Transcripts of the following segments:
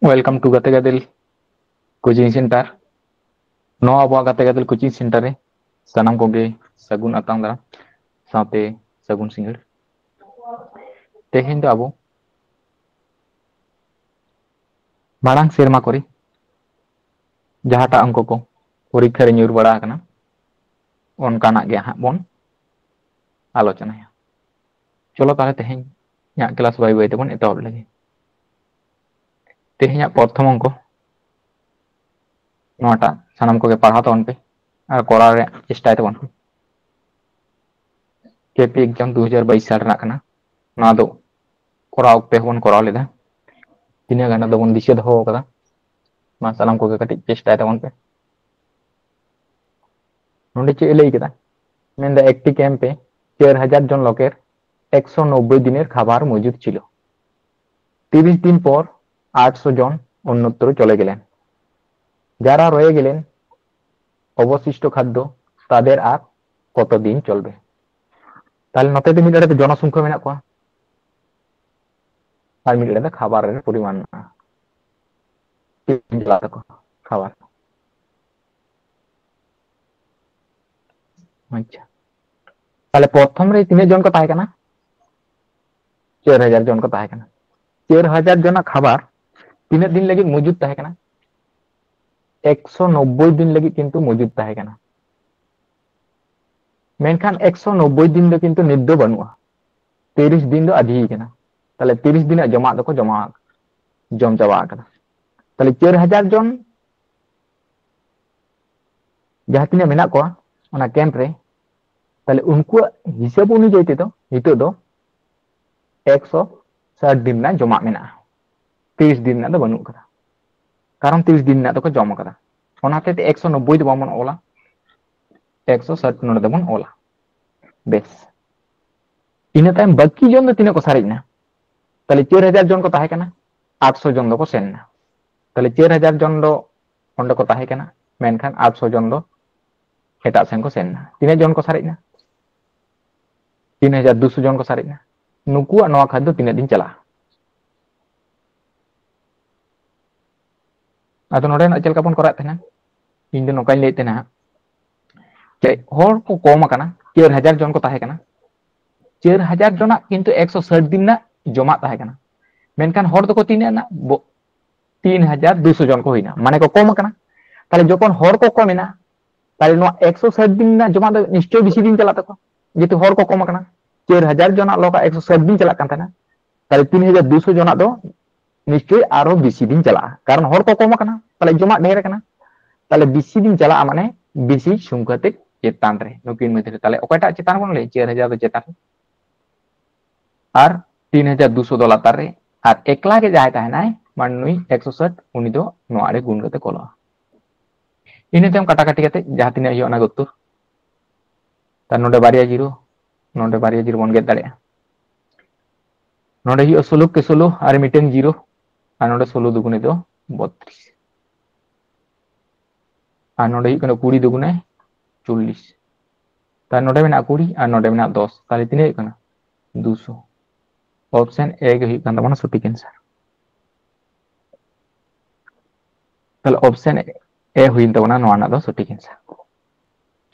Welcome to Gate Gadil Coaching Center. No abo Gate Gadil Coaching Center re sanam koge sagun atang dara saute sagun singal. Tehin do abo marang serma kori jahata angko ko porikha re nyur bada akana onkanak ge hak bon alochonaya. Cholo tahle tehin nya kelas bai bai tebon etob lagi. Tehin nya prothom angko nota sanam koge parha tabon pe ar korar re chestai tabon. KP exam 2022 साल रना कना ना दो कोराव पे होन कोराव लेदा तिना गाना दबन दिशे दहो कदा मा सालाम को कटी चेष्टा तबन पे नोंडे चे लई केदा मेन द एक्टिव कैंप पे 4000 जन लोकेर 190 दिनेर खाबार मौजूद छिलो 30 दिन पर 800 जन अन्यत्र चले गेलेन যারা রয়ে গেলেন অবশিষ্ট খাদ্য তাদের আর কতদিন চলবে তাহলে নতে দিন মিটারে জনসংখ্যা মেনা কোয়া আর মিটারে খাবারের পরিমাণ খাবার আচ্ছা তাহলে প্রথম রে তিনে জন কো তাহে কানা 4000 জন কো তাহে কানা 4000 জন খাবার তিনে দিন লাগি মজুদ তাহে কানা 190 दिन लगी किंतु मौजूद ताहे काना मेनखान 190 दिन दो किंतु निद्दो बनुआ 30 दिन दो आधी काना ताले 30 दिन जमा दो को जमा जम चाबा काना ताले 4000 जन जहां तिना मेना को ओना कैंप रे ताले उनको हिसाब अनुयायी ते तो हितो दो 160 दिन ना जमा मेना 30 दिन ना दो बनु काना कारण 30 दिन ना तो को जमा करा ओनाते 190 दो बामन ओला 160 नोड दबन ओला बेस इना टाइम बाकी जन दो तिना को सारिना ताले 4000 जन को ताहे काना 800 जन दो को सेनना ताले 4000 जन दो ओंडे को ताहे काना मेनखान 800 जन दो एटा सेन को सेनना तिना जन को सारिना 3200 जन को सारिना नुकुआ नवा खाद्य तिना दिन चला atau node nak cel kapon korak tena inde nokai le tena che hor ko koma kana 4000 jon ko tahe kana 4000 jona kintu 160 din na joma tahe kana menkan hor do ko tine na 3200 jon ko hoina mane ko koma kana tale jokon hor ko komena tale no 160 din na joma do nischoi bisi din chala tako jetu hor ko koma kana 4000 jona loka 160 din chala kan tena tale 3200 jona do निश्चय आरो BC दिन चला कारण हर को कम कना ताले जमा ढेर कना ताले बिसी दिन चला माने बिसी सुंकते चेतान रे नुकिन मध्य ताले ओकटा चेतान कोन ले 4000 दो चेतान आर 3200 दो लातार रे आर एकला के जाय ताहे नाय मानुई 160 उनी दो नोआरे गुण कते कोला इने तेम काटा काटी कते जहा तिना हियो ना गत्तुर ता नोडे बारिया जीरो बन गेट दाड़े नोडे हियो 16 के 16 आर मिटेन जीरो नोडे 16 दुगुने दो 32 और नोडे हियो 20 दुगुने 40 ता नोडे मेना 20 और नोडे मेना 10 ताले तिने हियो 200 ऑप्शन ए के हियो कान तमना सटीक आंसर ताले ऑप्शन ए हुइन तमना नोआ ना दो सटीक आंसर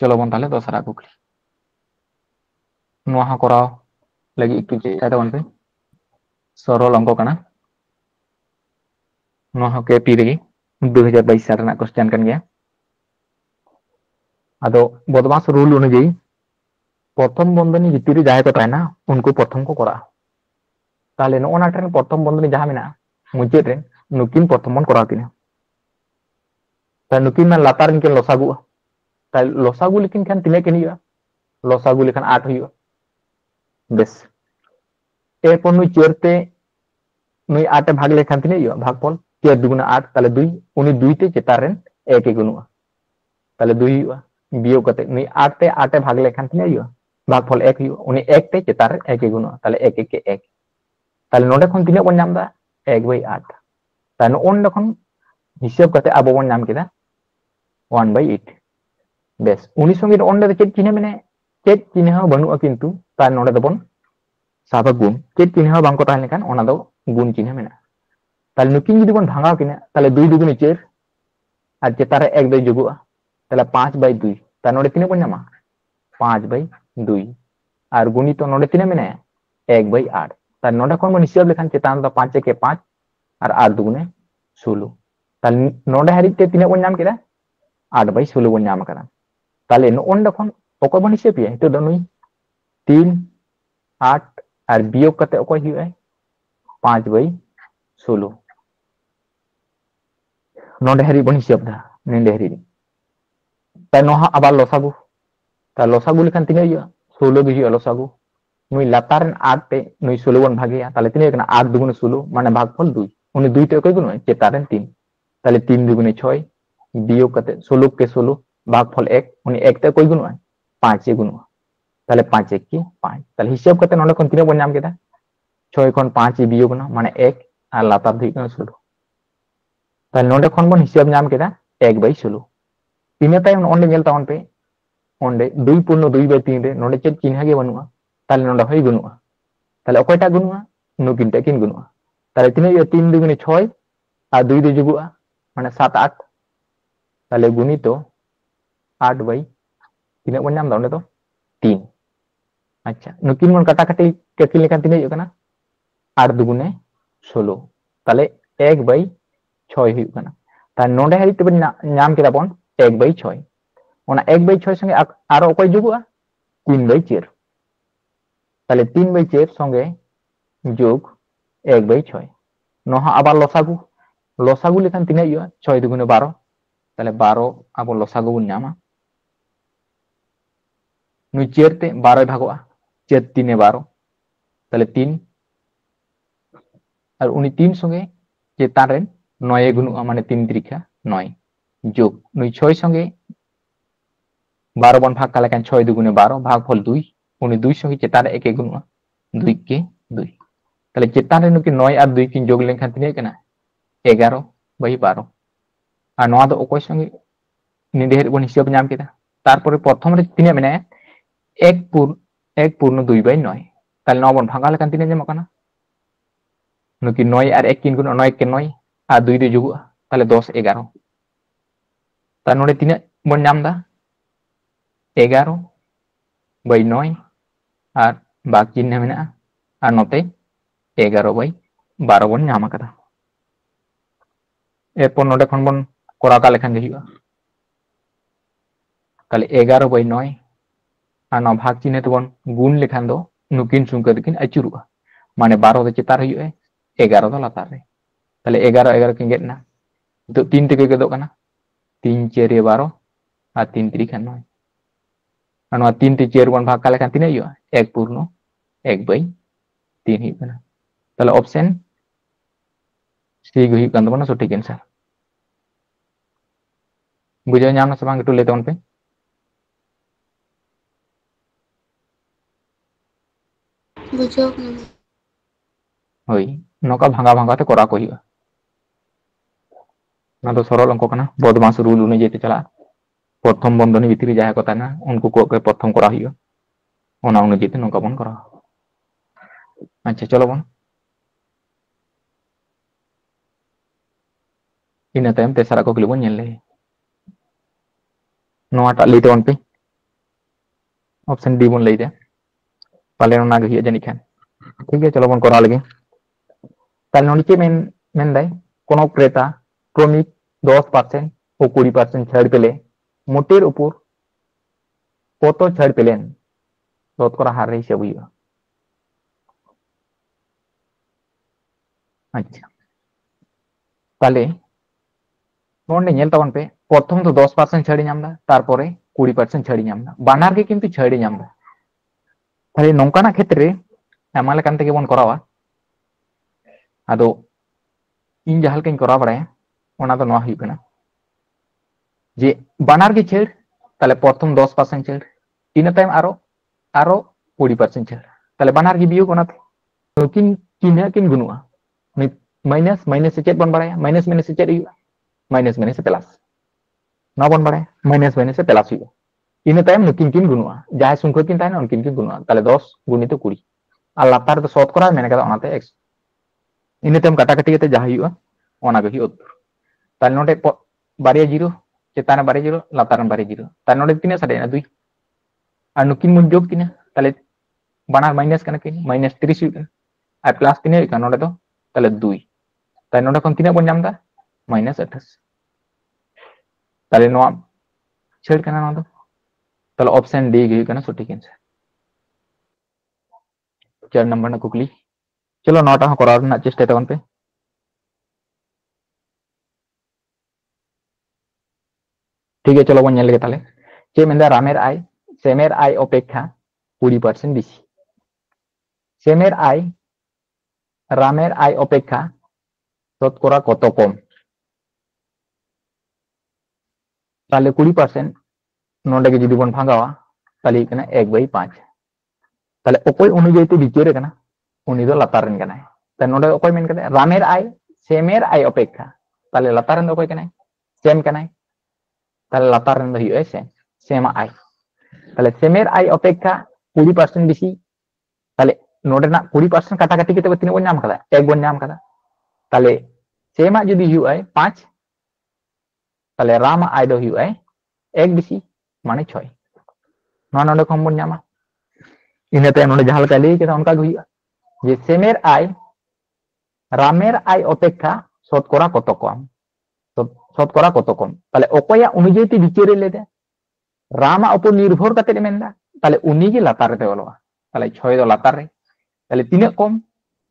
चलो बन ताले दोसरा कुकली नोआ हा कराव लगी एकटु चेष्टा तबन पे सरल अंक कना नोहा के पी रेगी 2022 साल रना क्वेश्चन कन गया आदो बदमाश रूल अनुयायी प्रथम बंधनी भितरी जाय को तायना उनको प्रथम को करा ताले नो ओना ट्रेन प्रथम बंधनी जहां मेना मुचे ट्रेन नुकिन प्रथम बन करा किना ता नुकिन में लातार इनके लसागु ता लसागु लेकिन खान तिने के निया लसागु लेकिन 8 हुई बेस ए पनु चेरते नुई 8 भाग लेखान तिने हियो भागफल 4 दुगुना 8 ताले 2 उनी 2 ते चेतारेन 1 के गुनुआ ताले 2 हियो बियो कते नुई 8 ते 8 भाग लेखान तिने हियो भागफल 1 हियो उनी 1 ते चेतारे 1 के गुनुआ ताले 1 1 के 1 ताले नोडे खन तिने बन नाम दा 1/8 ताले ओंडे खन हिसाब कते आबो बन नाम केदा 1/8 बेस उनी संगे ओंडे चेत चिन्ह मेने चेत चिन्ह बनुआ किंतु ताले नोडे दबन साबा गुण चेत चिन्ह बांको ताहे लेखान ओना दो गुण चिन्ह मेना ताले नुकिन जुदी बन भांगाव किना ताले 2 दुगुने 4 और चेतारे 1 दो जुगुआ ताले 5/2 ताले नोडे तिने बन नामा 5/2 और गुणित नोडे तिने मेने 1/8 ताले नोडे कोन बन हिसाब लेखान चेतान दा 5 के 5 और 8 दुगुने 16 ताले नोडे हरिते तिने बन नाम केदा 8/16 बन नाम करा ताले नोंडे कोन ओको बन हिसाब ये तो दनुई 3 8 और बियोग कते ओको हुए 5/16 नोंडे हरि बन हिसाब दा नेंडे हरि ताले नोहा आबार लसागु ताले लसागु लेखान तिने हुए 16 गे हुए लसागु नुई लातारन 8 पे नुई 16 बन भागिया ताले तिने कना 8 दुगुने 16 माने भागफल 2 उनी 2 ते ओको गुनो चेतारन 3 ताले 3 दुगुने 6 बियोग कते 16 के 16 भागफल 1 उनी 1 ते ओको गुनो 5 ए गुनो ताले 5 1 के 5 ताले हिसाब कते नोंडे कोन तिने बन नाम केदा 6 खन 5 ए बियोग ना माने 1 और लातार दी कना 16 ताले नोंडे खन बन हिसाब नाम केदा 1/16 तिने तायम ओंडे नेल तावन पे ओंडे 2/2/3 रे नोंडे चेक चिन्ह गे बनुआ ताले नोंडे होय गुनुआ ताले ओकोयटा गुनुआ नुकिन टे किन गुनुआ ताले तिने 3 दुगुने 6 और 2 दो जुगुआ माने 7 8 ताले गुणितो 8 तिने बन नाम दा ओंडे तो 3 अच्छा नुकिन मन काटा काटी केकिन लेखान तिने हुई कना 8 दुगुने 16 ताले 1/6 हुई कना ताले नोंडे हरि ते बन नाम केदा बन 1/6 ओना 1/6 संगे आरो ओकोय जुगुआ 3/4 ताले 3/4 संगे जोग 1/6 नोहा आबार लसागु लेखान तिने हुई 6 दुगुने 12 ताले 12 आबो लसागु बन नामा नुई 4 ते 12 भागोआ 4 3 12 ताले 3 और उनी 3 संगे चेतान रेन 9 गुनुआ माने 3 त्रिका 9 जोग नुई 6 संगे 12 बन भाग काले 6 दुगुने 12 भागफल 2 उनी 2 संगे चेतान 1 गुनुआ 2 के 2 ताले चेतान रे नुकिन 9 और 2 किन जोग लेखान तिने कना 11/12 और नोआ दो ओकोय संगे निदेर बन हिसाब नाम केदा तारपरे प्रथम रे तिने मेने 1/2/9 ताले 9 बन भागा लेखान तिने जमा कना नुकिन 9 और 1 किन गुनो 9 के 9 और 2 दो जुगुआ ताले 10 11 ताले नोडे तिने बन नाम दा 11/9 और बाग चिन्ह मेना और नोते 11/12 बन नाम कदा एरपर नोडे खन बन कोरा का लेखान गे हुआ ताले 11/9 और ना भाग चिन्ह तो बन गुण लेखान दो नुकिन सुंकर दिकिन अचुरुआ माने 12 दो चेतार हुई 11 दो लातार रे ताले 11 11 किन गेटना तो 3 ते गेदो कना 3 4 12 और 3 3 9 और 3 ते 4 बन भाग का लेखान तिने हुई 1/1/3 हुई कना ताले ऑप्शन सी गे हुई कन दो ना सटीक आंसर बुझाव नाम ना से बांग टू ले तवन पे बुझाव होई नोका भांगा भांगा ते कोरा को हुई ना तो सरल अंक कना बदमाश रूल उन्हें जेते चला प्रथम बंधनी भितरी जाय को ताना उनको को प्रथम कोरा हुई ओना उन्हें जेते नोका बन करा अच्छा चलो बन इन टाइम तेसरा को क्लिबन नेल ले नोटा ले तवन पे ऑप्शन डी बन ले दे पाले ना गे जानी खान ठीक है चलो बन करा लगे ताले नोनी के मेन दाय कोनो क्रेता क्रमिक 10% और 20% छाड़ पेले मोटेर ऊपर কত ছাড় পেলেন শতকরা হার হিসেব হইবা আচ্ছা তাহলে নন্ডে ñel তাবন पे প্রথম তো 10% ছাড়ি নামদা তারপরে 20% ছাড়ি নামদা বানার গে কিন্তু ছাড়ি নামদা তাহলে নংকানা ক্ষেত্রে এমালে কান থেকে বন করাওয়া আদো ᱤᱧ ᱡᱟᱦᱟᱸ ᱞᱮᱠᱟᱧ ᱠᱚᱨᱟᱣ ᱵᱟᱲᱟᱭᱟ ᱚᱱᱟ ᱫᱚ ᱱᱚᱣᱟ ᱦᱩᱭᱩᱜ ᱠᱟᱱᱟ ᱡᱮ ᱵᱟᱱᱟᱨ ᱜᱮ ᱪᱷᱟᱹᱲ তাহলে প্রথম 10% ছাড় ᱤᱱᱟᱹ ᱛᱟᱭᱚᱢ আরো 20% ছাড় তাহলে বানার গে বিয়োগ ওনাতে কিন কিনা কিন গুনুয়া মাইনাস মাইনাস से चेक बन बाड़ाया माइनस माइनस से चेक हुआ माइनस माइनस से प्लस ना बन बाड़ाया माइनस माइनस से प्लस हुआ इन टाइम नुकिन किन गुनुआ जहां संख्या किन ताना उनकिन किन गुनुआ ताले 10 गुणित 20 আর লাতার তো শতকরা মেনে করা ওনাতে x इन टाइम काटा काटी कते जहां हुआ ona ge uttor tal node baria zero cetana baria zero lataran baria zero tal node tina sade na 2 ar nukin mun jog tina tale banar minus kana kin minus 30 huyu kana ar plus tina huyu kana node do tale 2 tal node kon tina bon nyam da minus 28 tale noa chhed kana no do tale option D ge huyu kana sotik answer 4 number ना कुकली चलो नौटा हो करार ना चेष्टा तवन पे ठीक है चलो बन नेल गे ताले चे मेंदा रामेर आई सेमेर आई अपेक्षा 20% बेसि सेमेर आई रामेर आई अपेक्षा शतकरा कत कम ताले 20% नोडे के जुदी बन भागावा ताले कना 1/5 ताले ओकोय अनुयायी ते बिचारे कना उनी दो लतारन कना त नोडे ओकोय मेन कना रामेर आई सेमेर आई अपेक्षा ताले लतारन दो ओकोय कना सेम कना ताले लतारन दो हुए सेमा आई ताले सेमेर आई अपेक्षा 20% बेसि ताले नोडे ना 20% काटा काटी केते तिने बन नाम कदा एक बन नाम कदा ताले सेमा जुदी हुए 5 ताले राम आई दो हुए एक बेसि माने 6 नोना नोडे खम बन नामा इने ते नोडे जहां लका लई केदा उनका गे हुआ जे सेमेर आई रामेर आई अपेक्षा शतकरा कत कम शतकरा कत कम ताले ओकोया अनुयायी ते बिचारे लेदे रामा ऊपर निर्भर करते मेंदा ताले उनी गे लातार ते बोलवा ताले 6 दो लातार रे ताले तिने कम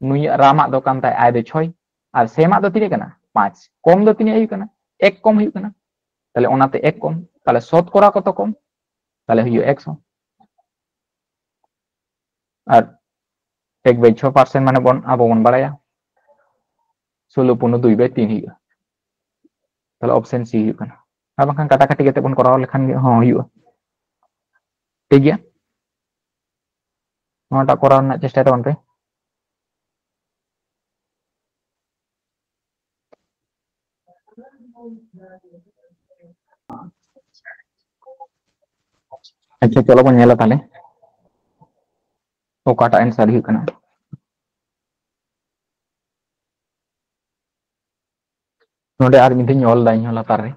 नुई रामा दो कान ताय आय दो 6 और सेमा दो तिने कना 5 कम दो तिने हुई कना एक कम हुई कना ताले ओनाते एक कम ताले शतकरा कत कम ताले हुई 100 और 1/6% माने बन आबो बन बाड़ाया 16.2/3 हुई ताले ऑप्शन सी हुई कना अब खान काटा काटी केते बन कराव लेखान हो हुई ठीक गया नोटा कराव ना चेष्टा तवन पे अच्छा चलो बन नेला ताले ओकाटा आंसर हुई कना नोडे आर मिथिन ऑल दाई हो लातार रे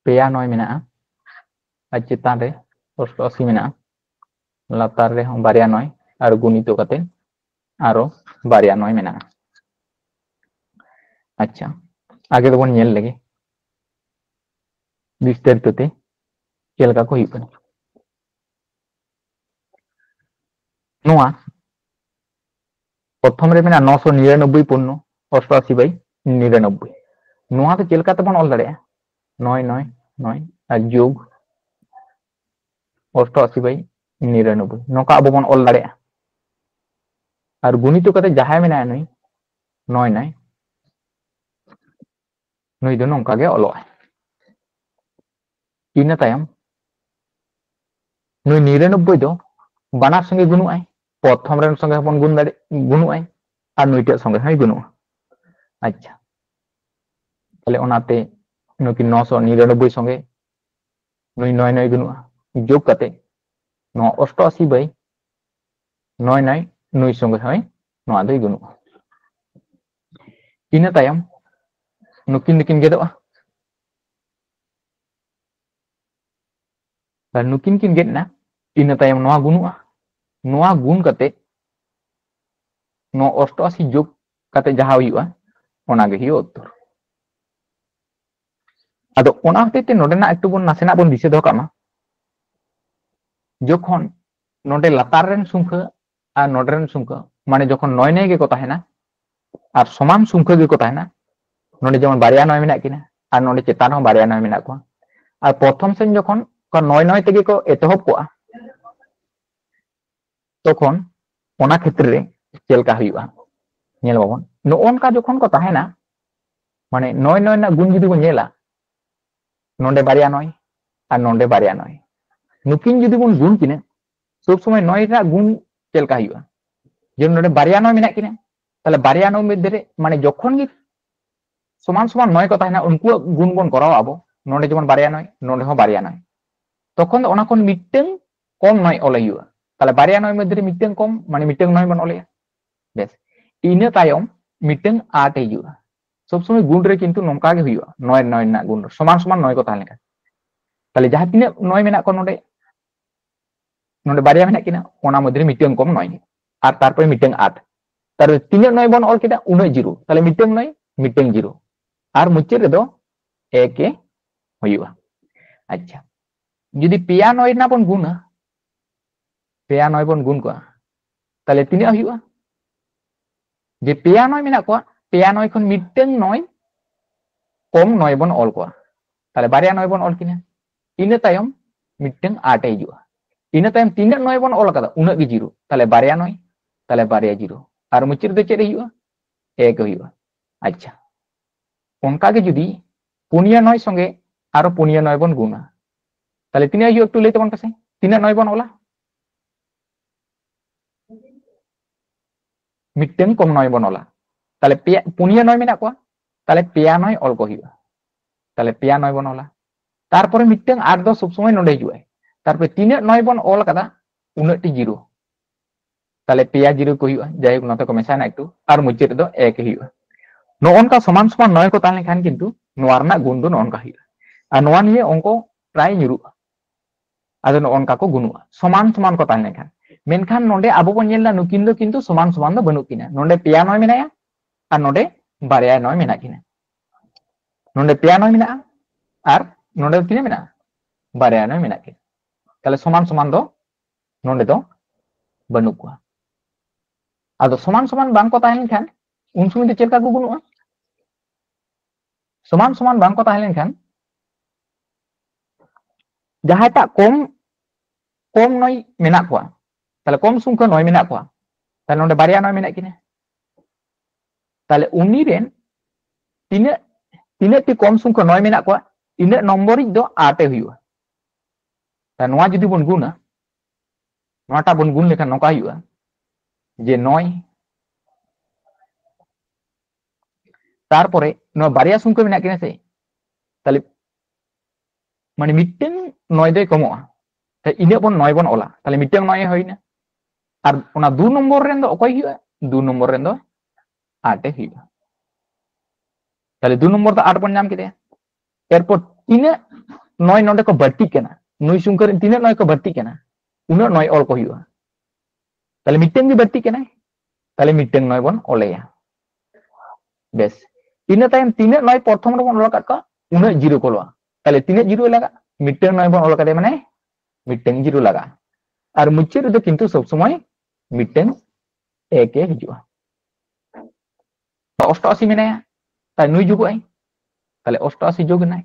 पेया नय मेना आ चितान रे 88 मेना लातार रे हम बारिया नय और गुणितो कते आरो बारिया नय मेना अच्छा आगे तो बन नेल लगे विस्तारित ते चेलका को हुई कना नोआ प्रथम रे मेना 999.88/99 नोआ तो चेलका ते बन ऑल दाड़े 999 और जोग 88/99 नोका अब बन ऑल दाड़े और गुणित कते जहाय मेना नई 99 नुई दो नोंका गे ऑलो इना तायम नुई 99 दो बानार संगे गुनु आय प्रथम रेन संगे बन गुण दाड़े गुनु आय और नुईटे संगे हय गुनु अच्छा ताले ओनाते नुकी 999 संगे नुई 99 गुनु जोग कते नो 88/99 नुई संगे हय नो आदो गुनु इना तायम नुकिन निकिन गेदोआ नुकिन किन गेदना इना तायम नोआ गुनुआ नोआ गुण कते नो 88 जोग कते जहां हुआ ओना गे हियो उत्तर आदो ओना हतेते नोडेना एकटु बन नासेना बन दिसे दो कामा जखन नोडे लातार रेन सुंखा और नोडेन सुंखा माने जखन 9 गे को ताहेना और समान सुंखा गे को ताहेना नोडे जेमन बारिया 9 मेना किना और नोडे चेतान हो बारिया 9 मेना को और प्रथम सेन जखन 9 तेगे को एतहब को तखन ओना क्षेत्र रे चेलका हुआ नेल बाबन नोनका जखन को ताहेना माने 9 ना गुण जुदी बन नेला नोडे बारिया 9 और नोडे बारिया 9 नुकिन जुदी बन गुण किने सब समय 9 रा गुण चेलका हुआ जे नोडे बारिया 9 मेना किने ताले बारिया 9 मध्य रे माने जखन गे समान समान 9 को ताहेना उनको गुण बन कराव आबो नोडे जेमन बारिया 9 नोडे हो बारिया 9 तखन ओना कोन मिटटें कम 9 ओले हुआ ताले बारिया 9 मध्य रे मिटटें कम माने मिटटें 9 बन ओले बेस इन तायम मिटन 8 हिजुआ सब समय गुण रे किंतु नोंका गे हुआ 9 9 ना गुण समान समान 9 को ताहले का ताले जहां तिने 9 मेना को नोडे नोडे बारिया मेना किना ओना मध्य मिटन कम 9 और तारपर मिटन 8 तार तिने 9 बन ऑल केदा उना जीरो ताले मिटन 9 मिटन जीरो और मुचे रे दो एक के हुआ अच्छा जुदी पेया 9 ना बन गुण पेया 9 बन गुण को ताले तिने हुआ जे पेया 9 मेना को पेया 9 खन मिटन 9 कम 9 बन ऑल को ताले बारिया 9 बन ऑल किना इन तायम मिटन 8 हिजुआ इन तायम तीन 9 बन ऑल कदा उना गे जीरो ताले बारिया 9 ताले बारिया जीरो और मुचे रे दो चेरे हुआ एक हुआ अच्छा उनका के जुदी पुनिया 9 संगे और पुनिया 9 बन गुणा ताले तिने हुआ एकटू लेते बन पासे तीन 9 बन ओला मिटन कम 9 बन ओला ताले पे पुनिया 9 मेना को ताले पेया 9 ऑल को हुआ ताले पेया 9 बन ओला तारपरे मिटन 8 दो सब समय नोडे हुआ तारपरे तीन 9 बन ऑल कदा उनटी जीरो ताले पेया जीरो को हुआ जाय नते को मेसाना एकटू और मुचे रे दो एक हुआ नोनका समान समान 9 को ताहले खान किंतु नोआ रना गुण दो नोनका हुआ और नोआ निये अंको प्राय निरुआ आदो नोनका को गुणुआ समान समान को ताहले खान मेनखान नोडे आबो बन नेला नुकिन दो किंतु समान समान दो बनु किना नोडे पेया 9 मेनाया और नोडे बारिया 9 मेना किना नोडे पेया 9 मेना और नोडे तिने मेना बारिया 9 मेना किना ताले समान समान दो नोडे दो बनु को आदो समान समान बांग को ताहले खान उन समय दो चेलका को गुणुआ समान समान बांग को ताहले खान जहाटा कम कम 9 मेना को ताले कम सुंखा 9 मेना को ताले नोडे बारिया 9 मेना किना ताले उनी रेन तीन तीन टी कम सुंखा 9 मेना को इन नंबर दो 8 हुआ ता नोआ जुदी बन गुणा नोटा बन गुण लेखा नोका हुआ जे 9 तारपरे नो बारिया सुंखा मेना किना से ताले माने मिटन 9 दे कमोआ ता इने बन 9 बन ओला ताले मिटन 9 होइना और उना 2 नंबर रेन दो ओकय हुआ 2 नंबर रेन दो 8 हुआ ताले 2 नंबर दो 8 बन नाम केदे एरपर तीन 9 नोडे को बर्ती केना नुई सुंखा रे तीन 9 को बर्ती केना उना 9 ऑल को हुआ ताले मिटन गे बर्ती केना ताले मिटन 9 बन ओलेया बेस इन तायम तीन 9 प्रथम रे बन ओला का उना जीरो को लवा ताले तीन जीरो लगा मिटन 9 बन ओला का माने मिटन जीरो लगा और मुचे रे दो किंतु सब समय मिटन एक हिजुआ 88 मेनाया ताले नुई जुगो आई ताले 88 जोग नाय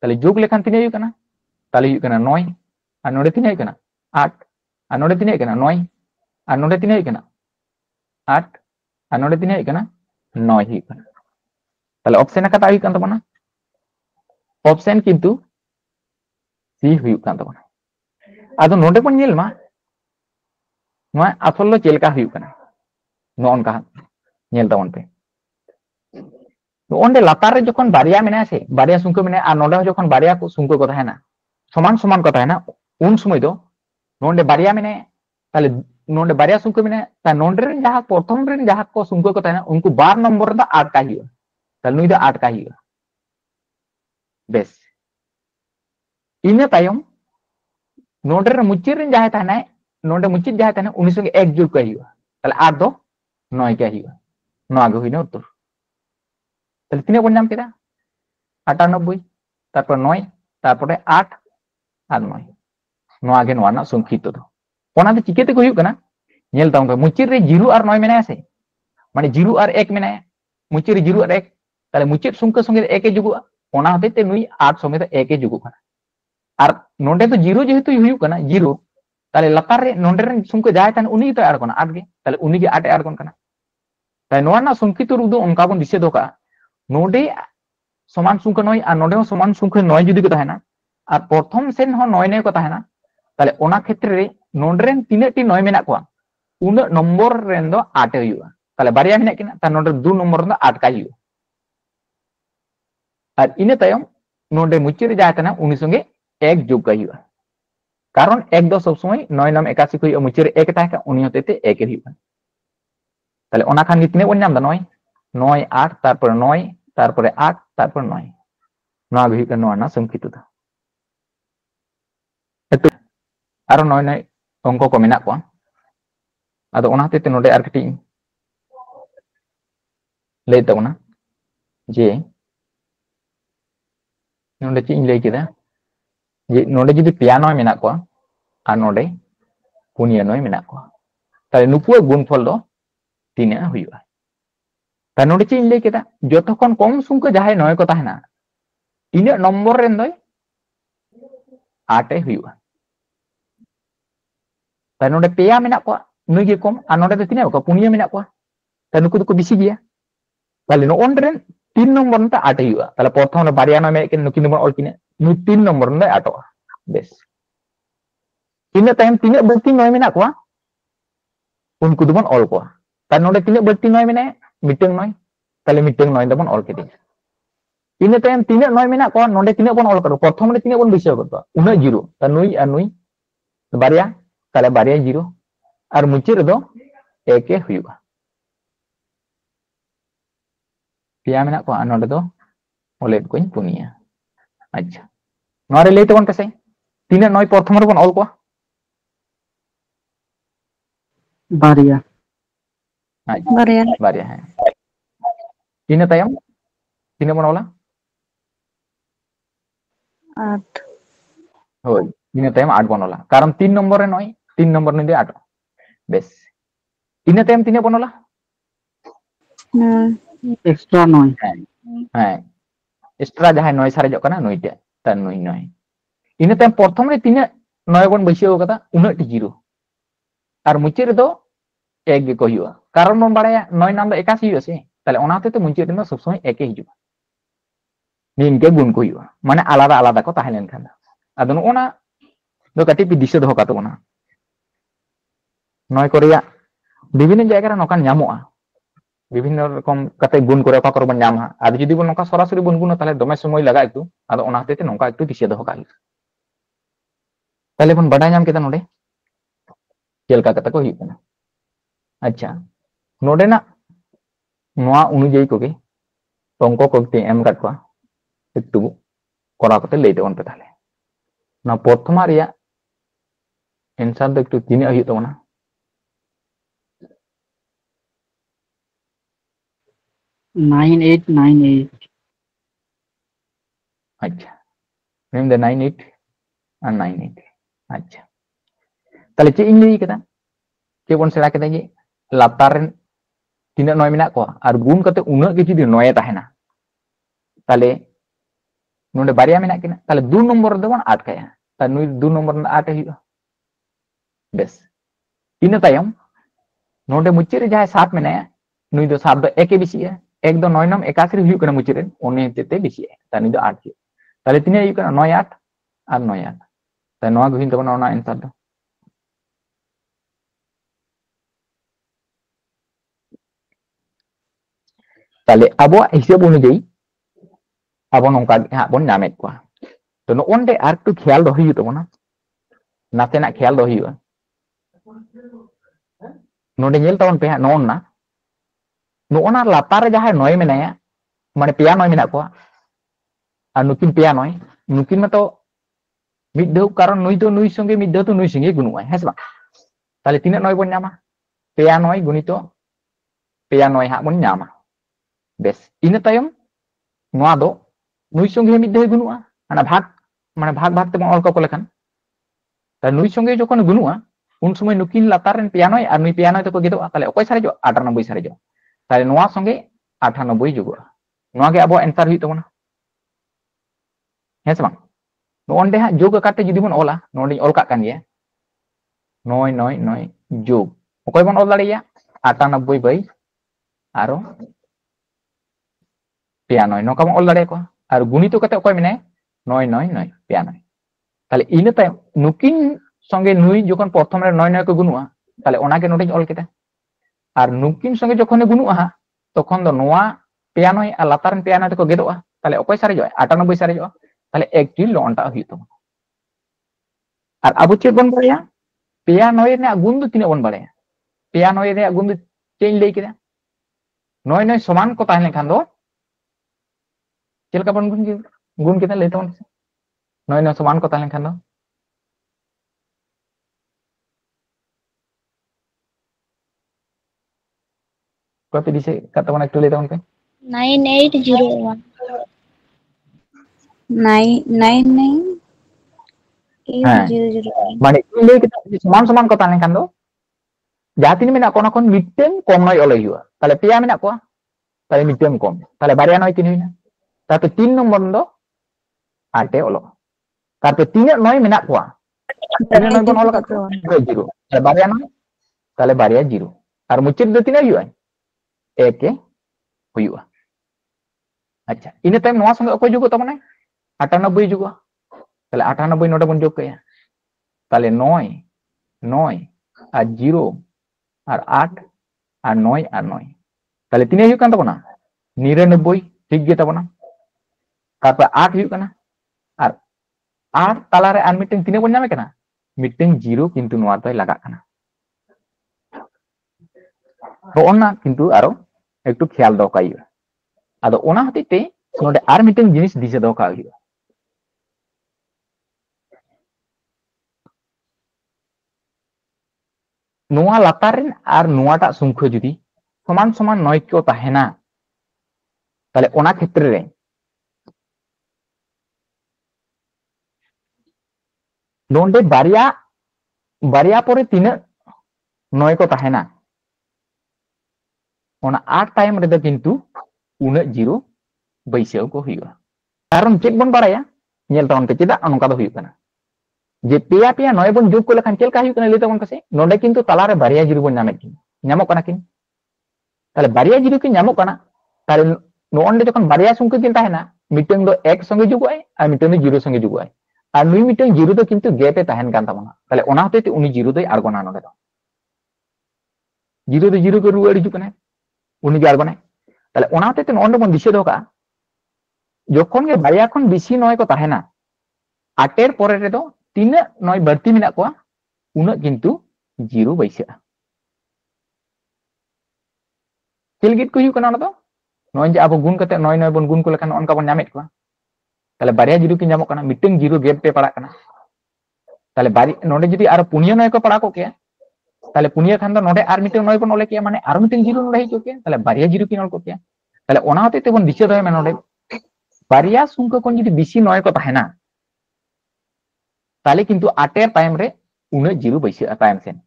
ताले जोग लेखान तिने हुई कना ताले हुई कना 9 और नोडे तिने हुई कना 8 और नोडे तिने हुई कना 9 और नोडे तिने हुई कना 8 और नोडे तिने हुई कना 9 हुई कना ताले ऑप्शन का हुई कन तबना ऑप्शन किंतु सी हुई कन तबना आदो नोडे बन नेल मा नोआ आसल लो चेलका हुई कना नोन का नेल तबन पे ओंडे लातार रे जखन बारिया मेना से बारिया सुंको मेना आ नोडे जखन बारिया को सुंको को थायना समान समान को थायना उन समय दो नोंडे बारिया मेने ताले नोंडे बारिया सुंको मेना ता नोंडे रे जहां प्रथम रे जहां को सुंको को थायना उनको 12 नंबर दा 8 का हियो ताले नुई दा 8 का हियो बेस इने तायम नोंडे रे मुचिर रे जहां थायना नोंडे मुचिर जहां थायना उनी संगे एक जोग का हियो ताले 8 दो 9 का हियो 9 आगे हुइना उत्तर ताले तिने बन नाम केदा 98 तारपर 9 तारपरे 8 और 9 नोआ गे नोआ ना संखित दो ओना दे चिकेते को हुइक कना नेल ताउन पे मुचिर रे 0 और 9 मेना से माने 0 और 1 मेना मुचिर रे 0 और 1 ताले मुचिर सुंक संगे 1 ए जुगुआ ओना होते ते नुई 8 संगे तो 1 ए जुगु कना और नोंडे तो 0 जेहेतु हुइक कना 0 ताले लतार रे नोंडे रे सुंक जाय तान उनी तो आड़ कना 8 गे ताले उनी गे 8 ए आड़ कना ताले नोआ ना संखित रूप दो उनका बन दिसे दो का नोडे समान सुंख 9 और नोडे समान सुंख 9 जुदी को ताहेना और प्रथम सेन हो 9 ने को ताहेना ताले ओना क्षेत्र रे नोडे रेन तीन टी 9 मेना को उन नंबर रेन दो 8 हुआ ताले बारिया मेना किना ता नोडे 2 नंबर दो 8 का हुआ और इने तायम नोडे मुचिर जाय तना उनी संगे एक जोग का हुआ कारण एक दो सब समय 9 नाम 81 को मुचिर एक ताहे का उनी होते ते एक हुआ তাহলে ওনা খান গে তিনে বন নাম দা 9 9 8 তারপরে 9 তারপরে 8 তারপর 9 নোয়া ᱜᱮ ᱦᱩᱭᱩᱜ ᱠᱟᱱᱟ ᱱᱚᱣᱟ ᱨᱮᱱᱟᱜ ᱥᱚᱝᱠᱷᱤᱛᱚ ᱫᱚ ᱮᱛᱚ ᱟᱨᱚ 9 অঙ্ক ᱠᱚ ᱢᱮᱱᱟᱜ ᱠᱚᱣᱟ ᱟᱫᱚ ᱚᱱᱟ ᱦᱚᱛᱮᱡ ᱛᱮ ᱱᱚᱰᱮ ᱟᱨ ᱠᱟᱹᱴᱤᱡ ᱞᱟᱹᱭ ᱛᱟᱵᱚᱱᱟ ᱡᱮ ᱱᱚᱰᱮ ᱪᱮᱫ ᱤᱧ ᱞᱟᱹᱭ ᱠᱮᱫᱟ ᱡᱮ ᱱᱚᱰᱮ ᱡᱩᱫᱤ ᱯᱮᱭᱟ 9 ᱢᱮᱱᱟᱜ ᱠᱚᱣᱟ ᱟᱨ ᱱᱚᱰᱮ ᱯᱩᱱᱭᱟᱹ 9 ᱢᱮᱱᱟᱜ ᱠᱚᱣᱟ ᱛᱟᱦᱞᱮ ᱱᱩᱠᱩᱣᱟᱜ ᱜᱩᱱᱯᱷᱚᱞ ᱫᱚ ᱛᱤᱱᱟᱹᱜ ᱦᱩᱭᱩᱜᱼᱟ ᱛᱟᱦᱞᱮ ᱱᱚᱰᱮ ᱪᱮᱫ ᱤᱧ ᱞᱟᱹᱭ ᱠᱮᱫᱟ ᱡᱚᱛᱚ ᱠᱷᱚᱱ ᱠᱚᱢ ᱥᱚᱝᱠᱷᱟ ᱡᱟᱦᱟᱸᱭ 9 ᱠᱚ ᱛᱟᱦᱮᱱᱟ ᱤᱱᱟᱹᱜ ᱱᱚᱢᱵᱚᱨ ᱨᱮᱱ ᱫᱚᱭ 8 ᱮ ᱦᱩᱭᱩᱜᱼᱟ ᱛᱟᱦᱞᱮ ᱱᱚᱰᱮ ᱯᱮᱭᱟ ᱢᱮᱱᱟᱜ ᱠᱚᱣᱟ ᱱᱩᱭ ᱜᱮ ᱠᱚᱢ ᱟᱨ ᱱᱚᱰᱮ ᱫᱚ ᱛᱤᱱᱟᱹᱜ ᱠᱚ ᱯᱩᱱᱭᱟᱹ ᱢᱮᱱᱟᱜ ᱠᱚᱣᱟ ᱛᱟᱦᱞᱮ ᱱᱩᱠᱩ ᱫᱚᱠᱚ ᱵᱮᱥᱤ ᱜᱮᱭᱟ তাহলে নন রেন 3 নম্বর তে 8 হইবা তাহলে প্রথমে বারিয়া নয় মেকে নুকিন নম্বর অল কিনে নু 3 নম্বর তে 8 বেশ ইনে টাইম তিনে বর্তি নয় মেনা কোয়া উনকু দবন অল কোয়া তার নডে তিনে বর্তি নয় মেনে মিটেং নয় তাহলে মিটেং নয় দবন অল কেদে ইনে টাইম তিনে নয় মেনা কোয়া নডে তিনে বন অল করো প্রথম রে তিনে বন বিষয় করতো উনা জিরো তা নুই আর নুই বারিয়া তাহলে বারিয়া জিরো আর মুচি রে দো একে হইবা पिया मेना को नोडे दो ओलेट कोइन पुनिया अच्छा नोरे लेते बन पेसे तीना नय प्रथम रे बन ऑल को बारिया बारिया बारिया है तीना तायम तीना बन ओला 8 होय तीना तायम 8 बन ओला कारण 3 नंबर रे नय 3 नंबर ने 8 बेस तीना तायम तीना बन ओला एक्स्ट्रा 9 है एक्स्ट्रा जहां 9 सारे जो कना 9 टे ता 9 9 इने तायम प्रथम रे तीना 9 बन बसियो कदा उना टी जीरो और मुचे रे दो एक गे को हुआ कारण बन बाड़ाया 9 नाम दो 81 हुआ से ताले ओना ते मुचे रे सब समय एक ही हिजुआ निनके गुण को हुआ माने आलादा आलादा को ताहे लेन खान अदो ओना दो कटी पि दिशा दो कातो ओना 9 कोरिया विभिन्न जायगा रे नोकान ᱧᱟᱢᱚᱜᱼᱟ বিভিন্ন রকম কাতে গুণ করে অকা করবেন নাম আর যদি বন নকা সরাসরি বন গুণ তাহলে দমে সময় লাগা একটু আর ওনা হতে নকা একটু দিশে দহ কাই তাহলে বন বাডাই নাম কেদা নডে চেলকা কাতা কো হিউনা আচ্ছা নডে না নোয়া অনুযায়ী কোগে অঙ্ক করতে এম কাট কোয়া একটু করা করতে লইতে বন পে তাহলে না প্রথমা রিয়া এনসার দো একটু তিনে হিউ তবনা नाइन एट अच्छा नेम दे 98 और 98 अच्छा ताले चे इन लई केदा चे बन सेड़ा केदा जे लातार रेन तीना नय मेना को और गुण कते उना के जुदी नय ताहेना ताले नोडे बारिया मेना किना ताले 2 नंबर दे बन 8 काया ता नुई 2 नंबर 8 हियो बेस तीना तायम नोडे मुचे रे जाय 7 मेना नुई दो 7 दो एके बिसी है एक दो 9 नम 81 हुई कना मुचे रे ओने तेते बिसी है ता नुई दो 8 हियो ताले तीना हियो कना 9 8 और 9 8 ता नोआ गुहिन तबन ओना आंसर दो ताले अबो हिसाब अनुयायी अबो नोंका हा बन नामेत को तो नोंडे आर टू ख्याल दो हियो तबना नातेना ख्याल दो हियो नोंडे नेल तबन पे नोना नोना लातार रे जहां 9 मेनाया माने पेया 9 मेना को और नुकिन पेया 9 नुकिन में तो मिद दो कारण नुई तो नुई संगे मिद दो तो नुई संगे गुनुआ है बा ताले तीना 9 बन नामा पेया 9 गुणितो पेया 9 हा बन नामा बेस इन तायम नोआ दो नुई संगे मिद दो गुनुआ ana भाग भाग ते ऑल को लेखान ता नुई संगे जखन गुनुआ उन समय नुकिन लातार रेन पेया 9 और नुई पेया 9 तो को गेदो ताले ओकय सारे जो 98 सारे जो ताले नोआ संगे 98 जुगो नोआ गे अबो आंसर हुई तबना हेस बांग नोंडे हा जोग काटे जुदी बन ओला नोंडे ऑल का कान गया 9 9 9 जोग ओकय बन ऑल दाड़िया 98 बाई आरो पेया 9 नोका बन ऑल दाड़े को और गुणितो काते ओकय मेने 9 9 9 पेया 9 ताले इन ताय नुकिन संगे नुई जखन प्रथम रे 9 9 को गुनुआ ताले ओना के नोडे ऑल केदा और नुकिन संगे जखन गुनुआ तखन दो नोआ पेया 9 और लातारन पेया 9 को गेदोआ ताले ओकय सारे जो 98 सारे जो ताले एक्चुअली लॉन्टा हुई तो और अब चेक बन बाड़िया पेया 9 ने गुण दो तीना बन बाड़िया पेया 9 ने गुण दो चेंज लई केदा 9 9 समान को ताहे लेखान दो चल का बन गुण कितना लेते हैं 9 9 समान को ताहे लेखान दो को पे दिसे कत बन एकटू लेते हैं 9801 999 माने ले kita समान को ताहे लेखान दो जहाँ तीन मेना कोना kon मिटटें कम नय ओले हुआ ताले पेया मेना को ताले मिटटें कम ताले बारिया नय तीन हुइना ताते 3 नंबर दो आटे ओलो ताते 3 नय मेना को 3 नय बन ओलो का 0 ताले बारिया नय ताले बारिया 0 और मुचित दो तीन हुआ एक के हुआ अच्छा इन टाइम नवा संगे अको जुगो तमने 98 जुगो ताले 98 नोडे बन जोग कया ताले 9 9 और 0 और 8 और 9 और 9 ताले तीन हुई कान तबना 99 ठीक गे तबना तारपर 8 हुई काना और 8 तालारे आर मिटिंग तीन बन नामे काना मिटिंग 0 किंतु नोआ तय लगा काना तो ओना किंतु आरो एकटू ख्याल दो काई आदो ओना हतिते नोडे आर मिटिंग जिनिस दिसे दो का हुई नोआ लातारिन आर नोआटा संख्या जुदी समान समान 9 को ताहेना ताले ओना क्षेत्र रे नोंडे बारिया बारिया परे तीन 9 को ताहेना ओना 8 टाइम रे दो किंतु उन 0 बैसेव को हुआ कारण चेक बन बाराया नेल तावन पे चेदा अनका दो हुआ जे पेया पेया 9 बन जोग को लेखान चेल का हुआ कना लेते बन कसे नोंडे किंतु तालारे बारिया 0 बन नामे किन नामो कना किन ताले बारिया 0 किन नामो कना ताले नोंडे जखन बारिया संख्या किन ताहेना मिटन दो एक संगे जुगोय और मिटन दो 0 संगे जुगोय और नुई मिटन 0 दो किंतु गेपे ताहेन कान ताबना ताले ओना होते उनी 0 दो आरगोना नोंडे दो 0 दो 0 को रुवाड़ हिजु कना उनी गे आरगोना ताले ओना होते नोंडे बन दिसे दो का जखन गे बारिया खन बिसी 9 को ताहेना आटेर परे रे दो तीन 9 बढ़ती मेना को उन किंतु 0 बैसा चिलगित को हुआ ना नॉय जे अब गुण करते 9 9 बन गुण को लेखान अनका बन नामेत को ताले बारिया 0 की नामो कना मिटिंग 0 गेप पे पड़ा कना ताले बारी नोडे जदी आरो पुनिया 9 को पड़ा को के ताले पुनिया खान दो नोडे आर मिटिंग 9 बन ओले के माने आरो मिटिंग 0 नोडे हिजो के ताले बारिया 0 की नोल को के ताले ओना होते ते बन दिसे दो मे नोडे बारिया संख्या कोन जदी बिसी 9 को ताहेना ताले किंतु आटेर टाइम रे उन 0 बैसा टाइम सेन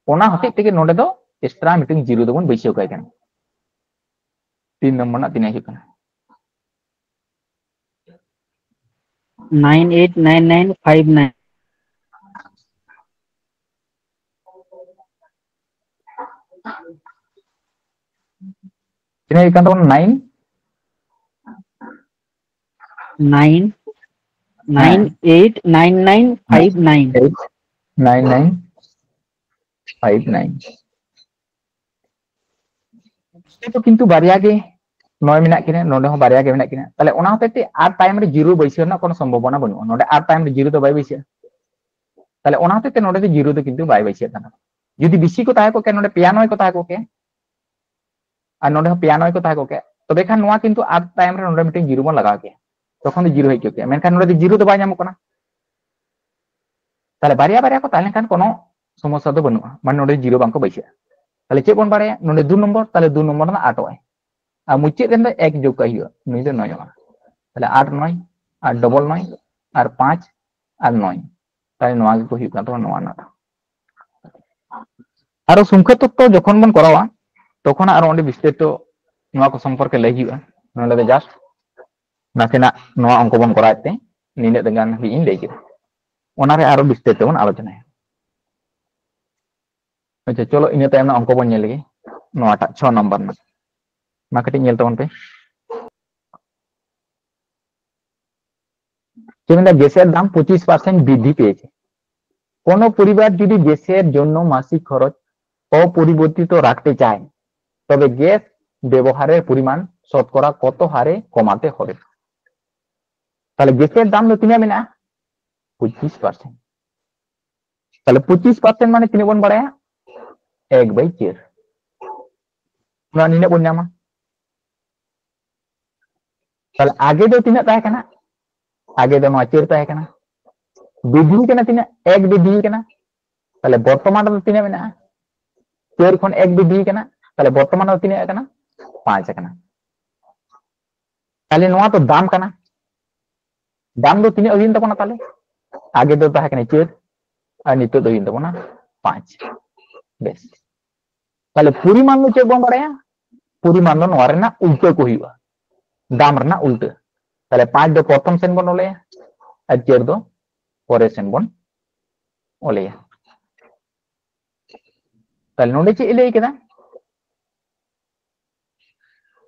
ओना होते ते के नोडे दो एक्स्ट्रा मिटिंग 0 दो बन बैसा को केन 3 नंबर ना तीन हिजो कना 989959 तीन इकान तो 9 9 989959 9959 तो किंतु बारिया के 9 मिना किने नोडे हो बारिया के मिना किने ताले ओना होते आर टाइम रे 0 बैसे ना कोनो संभावना बनु नोडे आर टाइम रे 0 तो बाय बैसे ताले ओना होते नोडे 0 तो किंतु बाय बैसे ताना यदि बिसी को ताहे को के नोडे पेया 9 को ताहे को के और नोडे हो पेया 9 को ताहे को के तबे खान नोआ किंतु आर टाइम रे नोडे मिटिंग 0 बन लगा के तखन 0 हिजो के मेनखान नोडे 0 तो बाय नामो कना ताले बारिया बारिया को ताले खान कोनो समस्या तो बनु मान नोडे 0 बांको बैसे ताले चे बन बारे नोडे 2 नंबर ताले 2 नंबर ना 8 आय आ मुचित रेन दो 1 जोग का हियो नुई दो 9 ताले 8 9 और डबल 9 और 5 और 9 ताले नोआ को हियो का तो नोआ ना आरो संख्या तत्व जखन बन करावा तखन आरो ओंडे विस्तृत नोआ को संपर्क लई हियो नोडे दो जस्ट नासेना नोआ अंक बन कराते निने दगान ही इन लई के ओना रे आरो विस्तृत बन आलोचना अच्छा चलो इन टाइम ना अंक बन नेल गे नोआटा 6 नंबर ना मार्केटिंग नेल तबन पे जेमेंदा গ্যাসের দাম 25% বৃদ্ধি পেয়েছে কোন পরিবার যদি গ্যাসের জন্য মাসিক খরচ অপরিবর্তিত রাখতে চায় তবে গ্যাস ব্যবহারের পরিমাণ শতকরা কত হারে কমাতে হবে তাহলে গ্যাসের দাম তো তিনে মেনা 25% তাহলে 25% মানে তিনে বন বাড়ায়া 1/4 না নিনে বন নামা তাহলে আগে তো তিনা তাহে কানা আগে তো নোয়া চের তাহে কানা বৃদ্ধি কানা তিনা এক বৃদ্ধি কানা তাহলে বর্তমান তো তিনা মেনা চের খন এক বৃদ্ধি কানা তাহলে বর্তমান তো তিনা কানা 5 কানা তাহলে নোয়া তো দাম কানা দাম তো তিনা হইন তবনা তাহলে আগে তো তাহে কানা চের আর নিতো তো হইন তবনা 5 বেশ তাহলে পরিমাণ তো চেক বন বাড়ায়া পরিমাণ তো নোয়া রেনা উল্টো को हुआ दाम रना उल्टा তাহলে 5 दो प्रथम सेन बन ओले আর 4 दो পরে সেন বন ওলে তাহলে নোডে চে এলাই কেদা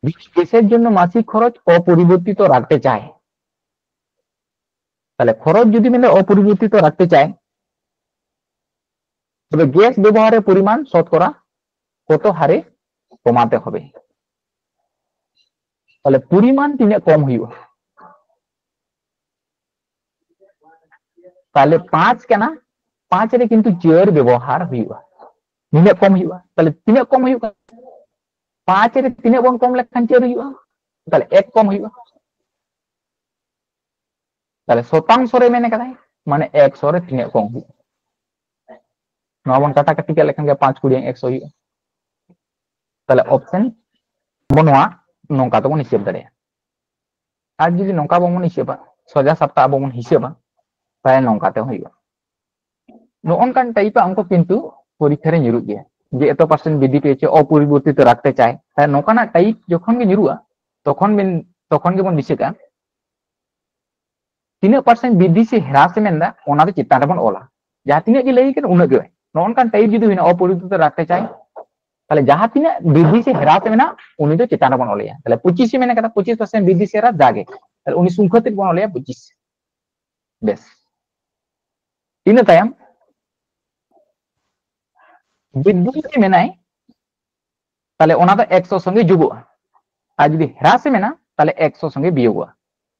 গ্যাসের জন্য মাসিক খরচ অপরিবর্তিত রাখতে চায় তাহলে খরচ যদি মানে অপরিবর্তিত রাখতে চায় তবে গ্যাস ব্যবহারের পরিমাণ শতকরা কত হারে কমাতে হবে তাহলে পরিমাণ তিনে কম হইব তাহলে 5 কেনা 5 রে কিন্তু চেয়ার ব্যবহার হইবা তিনে কম হইবা তাহলে তিনে কম হইবা 5 রে তিনে বন কম লেখান চেয়ার হইবা তাহলে 1 কম হইবা তাহলে শতাংশ রে মেনে কাদাই মানে 100 রে তিনে কম হইবা নবন কাটাকাটি কে লেখান কে 5 20 100 হইবা তাহলে অপশন বনवा नौका तो बन हिसेब दाड़े आज जुदी नौका बन हिसेबा सजा सप्ताह बन हिसेबा ताय नौका ते होइबा नोनकान टाइप हमको किंतु परीक्षा रे निरुक गया जे एतो परसेंट बृद्धि पेचे अपरिवर्तित राखते चाय ताय नौकाना टाइप जखन गे निरुआ तखन गे बन दिसेका 3% बृद्धि से ह्रास मेंदा ओना दे चित्ता बन ओला जहां तिने गे लई के उना गे नोनकान टाइप जुदी होइना अपरिवर्तित राखते चाय তাহলে যাহা তিনা বৃদ্ধি সে হ্রাস মেনা উনি তো চেতানা বন ওলিয়া তাহলে 25 মেনা কথা 25% বৃদ্ধি সে হ্রাস জাগে তাহলে উনি সংখ্যাতে বন ওলিয়া 25 বেশ তিনে তায়াম বৃদ্ধি যদি মেনাই তাহলে ওনা তো 100 সঙ্গে যোগ আর যদি হ্রাস মেনা তাহলে 100 সঙ্গে বিয়োগ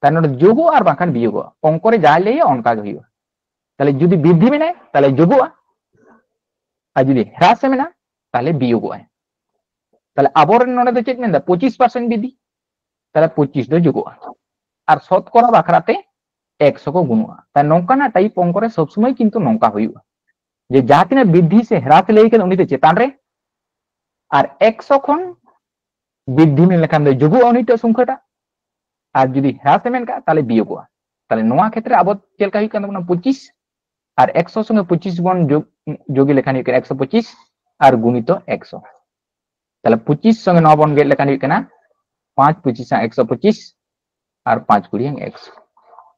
তাহলে ওটা যোগ আর বাখান বিয়োগ অঙ্করে যা লইয়া অনকা হইবা তাহলে যদি বৃদ্ধি মেনাই তাহলে যোগ আর যদি হ্রাস মেনা তাহলে বিয়োগ হয় তাহলে আবার নড়ে তো চেক মেন্দা 25% বৃদ্ধি তাহলে 25 দো যোগ আর শতকরা বাখরাতে 100 को गुणुआ তাই নৌকানা টাইপ অঙ্করে সব সময় কিন্তু নৌকা হইবা যে যাতিনা বৃদ্ধি সে হ্রাস লেইকে উনিতে চেতান রে আর 100 খন বৃদ্ধি মে লেখান দে যোগ অনিটা সংখ্যাটা আর যদি হ্রাস মেনকা তাহলে বিয়োগ তাহলে নোয়া ক্ষেত্রে আবার চেলকা হই কেন 25 আর 100 সঙ্গে 25 বন যোগী লেখান হই 125 আর গুণিত 100 তাহলে 25 সঙ্গে 9 বন গে লেখান হই কেনা 5 25 125 আর 5 গুণি 100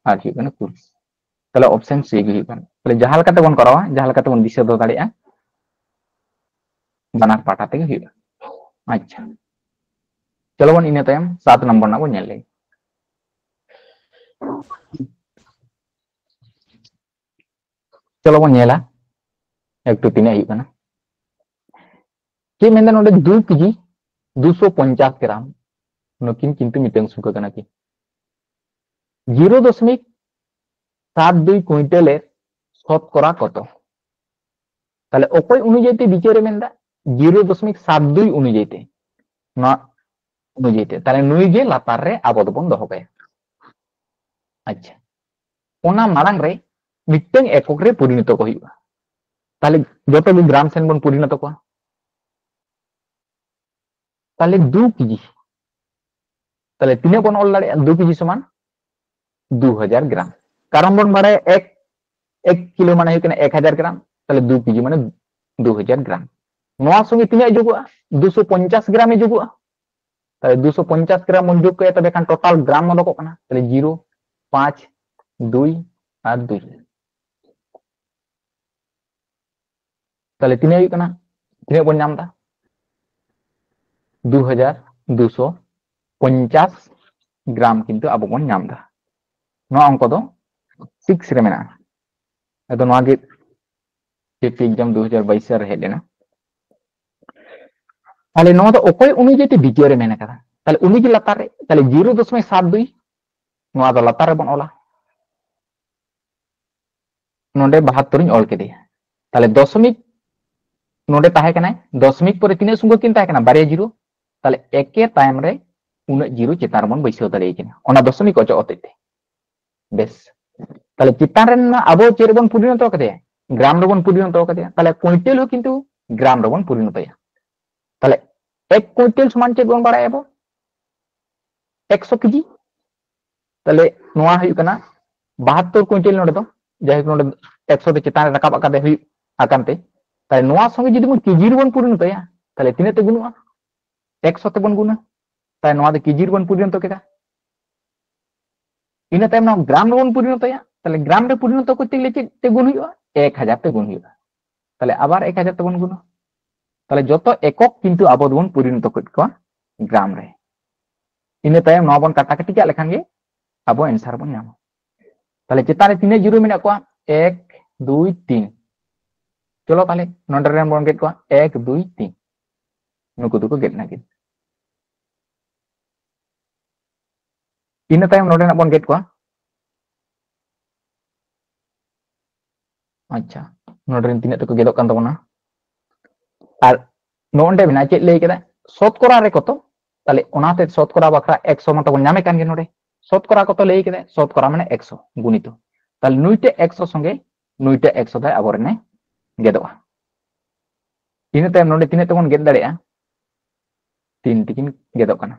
আর হই কেনা 20 তাহলে অপশন সি গে হই কেনা তাহলে জাহাল কাতে বন করাওয়া জাহাল কাতে বন দিশে দো দাড়িয়া বানার পাটা থেকে হইবা আচ্ছা চলো বন ইনে তাইম 7 নম্বর না বন নেলে চলো বন নেলা একটু তিনে হই কেনা के मेंदा नोडे 2 केजी 250 ग्राम नकिन किंतु मिटेंग सुका कना की 0.72 কুইন্টালের শতকরা কত তাহলে অকয় অনুযায়ীতে বিচারে মেন্দা 0.72 অনুযায়ীতে না অনুযায়ীতে তাহলে নুই গে লাতার রে আবদ বন দহ কে আচ্ছা ওনা মারাং রে মিটেং একক রে পরিণত কো হইবা তাহলে যত গ্রাম সেন বন পরিণত কো তাহলে 2 কেজি তাহলে তিনে বন অল দাঁড়িয়ে 2 কেজি সমান 2000 গ্রাম কারণ বন বাড়ে 1 কিলো মানে হই কেনা 1000 গ্রাম তাহলে 2 কেজি মানে 2000 গ্রাম নোয়া সঙ্গে তিনে যোগা 250 গ্রামে যোগা তাহলে 250 গ্রাম মন যোগ করে তবে এখান টোটাল গ্রাম মন কো না তাহলে 0 5 2 আর 2 তাহলে তিনে হই কেনা তিনে বন নামদা 2250 গ্রাম কিন্তু আবো বন নামদা नो अंक दो 6 रे मेना एतो नो आगे टेपी एग्जाम 2022 रे हेलेना ताले नो तो ओकोय उनी जेते बीटीओ रे मेना करा ताले उनी की लतार रे ताले 0.72 नो आदो लतार रे बन ओला नोडे 72 ऑल के दिया ताले दशमिक नोडे ताहे कना दशमिक परे तीने संग किन ताहे कना बारे जीरो ताले एके टाइम रे उन जीरो चेतान बन बैसो दाड़ेयना ओना दशमिक अचो होते बेस ताले चितान रेन आबो चेर बन परिणत कदेया ग्राम रे बन परिणत कदेया ताले क्विंटल हो किंतु ग्राम रे बन परिणतया ताले 1 क्विंटल समान चेक बन बाड़ाय आबो 100 केजी ताले नोआ हुई कना 72 क्विंटल नोडे दो जाहि नोडे 100 ते चितान रकाब आकादे हुई आकांते ताले नोआ संगे जदि बन केजी रे बन परिणतया ताले तिने ते गुनुआ 100 ते बन गुना ताले नोआ दे केजी रे बन परिणत केदा इन तायम ना ग्राम रे बन परिणतया ताले ग्राम रे परिणत करते गले ते गुण हुआ 1000 ते गुण हुआ ताले आबार 1000 ते बन गुना ताले जतो एकक किंतु आबो बन परिणत करत को ग्राम रे इन तायम ना बन काटा काटी लेखान गे आबो आंसर बन नाम ताले चितान रे तीने जीरो मेना को 1 2 3 चलो ताले नोडे रे बन गेट को 1 2 3 नुकु दुको गेट ना गेट इन तायम नोडे ना बन गेट को अच्छा नोडे रे तीने तको गेदो कान तबना और नोंडे बिना चेक लई केदा शतकरा रे कत ताले ओनाते शतकरा बखरा 100 मत बन नामे कान गे नोडे शतकरा कत लई केदा शतकरा माने 100 गुणित ताले नुइटे 100 संगे नुइटे 100 दाय आबोरने गेदोआ इन तायम नोडे तीने तबन गेद दाड़ेया 3 तिकिन गेदो काना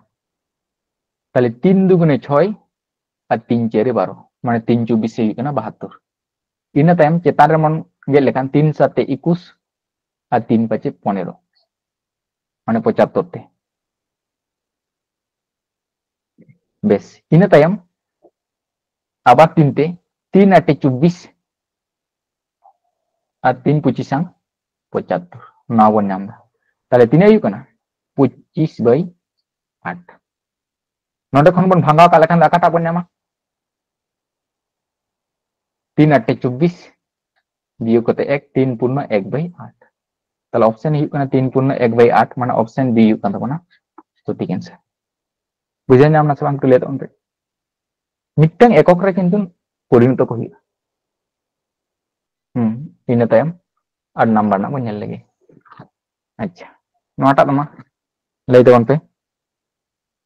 ताले 3 दुगुने 6 और 3 चेरे 12 माने 3 24 हुई कना 72 इन तायम चेतान रे मन गेद लेखान 3 7 21 और 3 5 15 माने 75 ते बेस इन तायम आबार 3 ते 3 8 24 और 3 25 75 ना बन नाम ताले तीने हुई कना 25/8 नोडे खन बन भांगा का लेखान आकाटा बन नामा 3 8 24 बियो कते 1 3 पूर्ण 1/8 ताले ऑप्शन हुई कना 3 पूर्ण 1/8 माने ऑप्शन बी हुई कना तबना सटीक आंसर बुझे नाम ना सबन क्लियर उनते मिटन एकक रे किंतु परिणत को हुई इन तायम आठ नंबर ना बन लगे अच्छा नोटा दमा लई तबन पे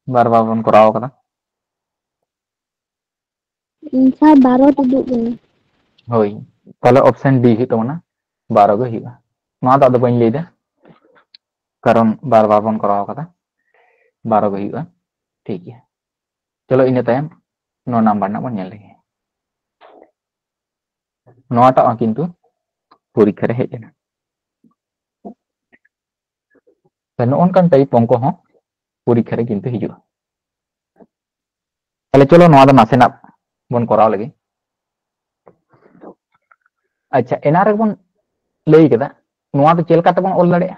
बार बार बन कराव कदा आंसर 12 तुदुग कना होई ताले ऑप्शन डी हुई तबना 12 गो हुई नोआ दा दो बन लेदा कारण बार बार बन कराव कदा 12 गो हुई ठीक है चलो इन तायम 9 नंबर ना बन लगे नोटा किंतु परीक्षा रे हेज ना नोनकान टाइप अंक हो परीक्षा रे किंतु हिजुआ ताले चलो नोआ दा नासेना बन कराव लगे अच्छा एना रे बन लई केदा नोआ दो चेल काते बन ऑल दाड़े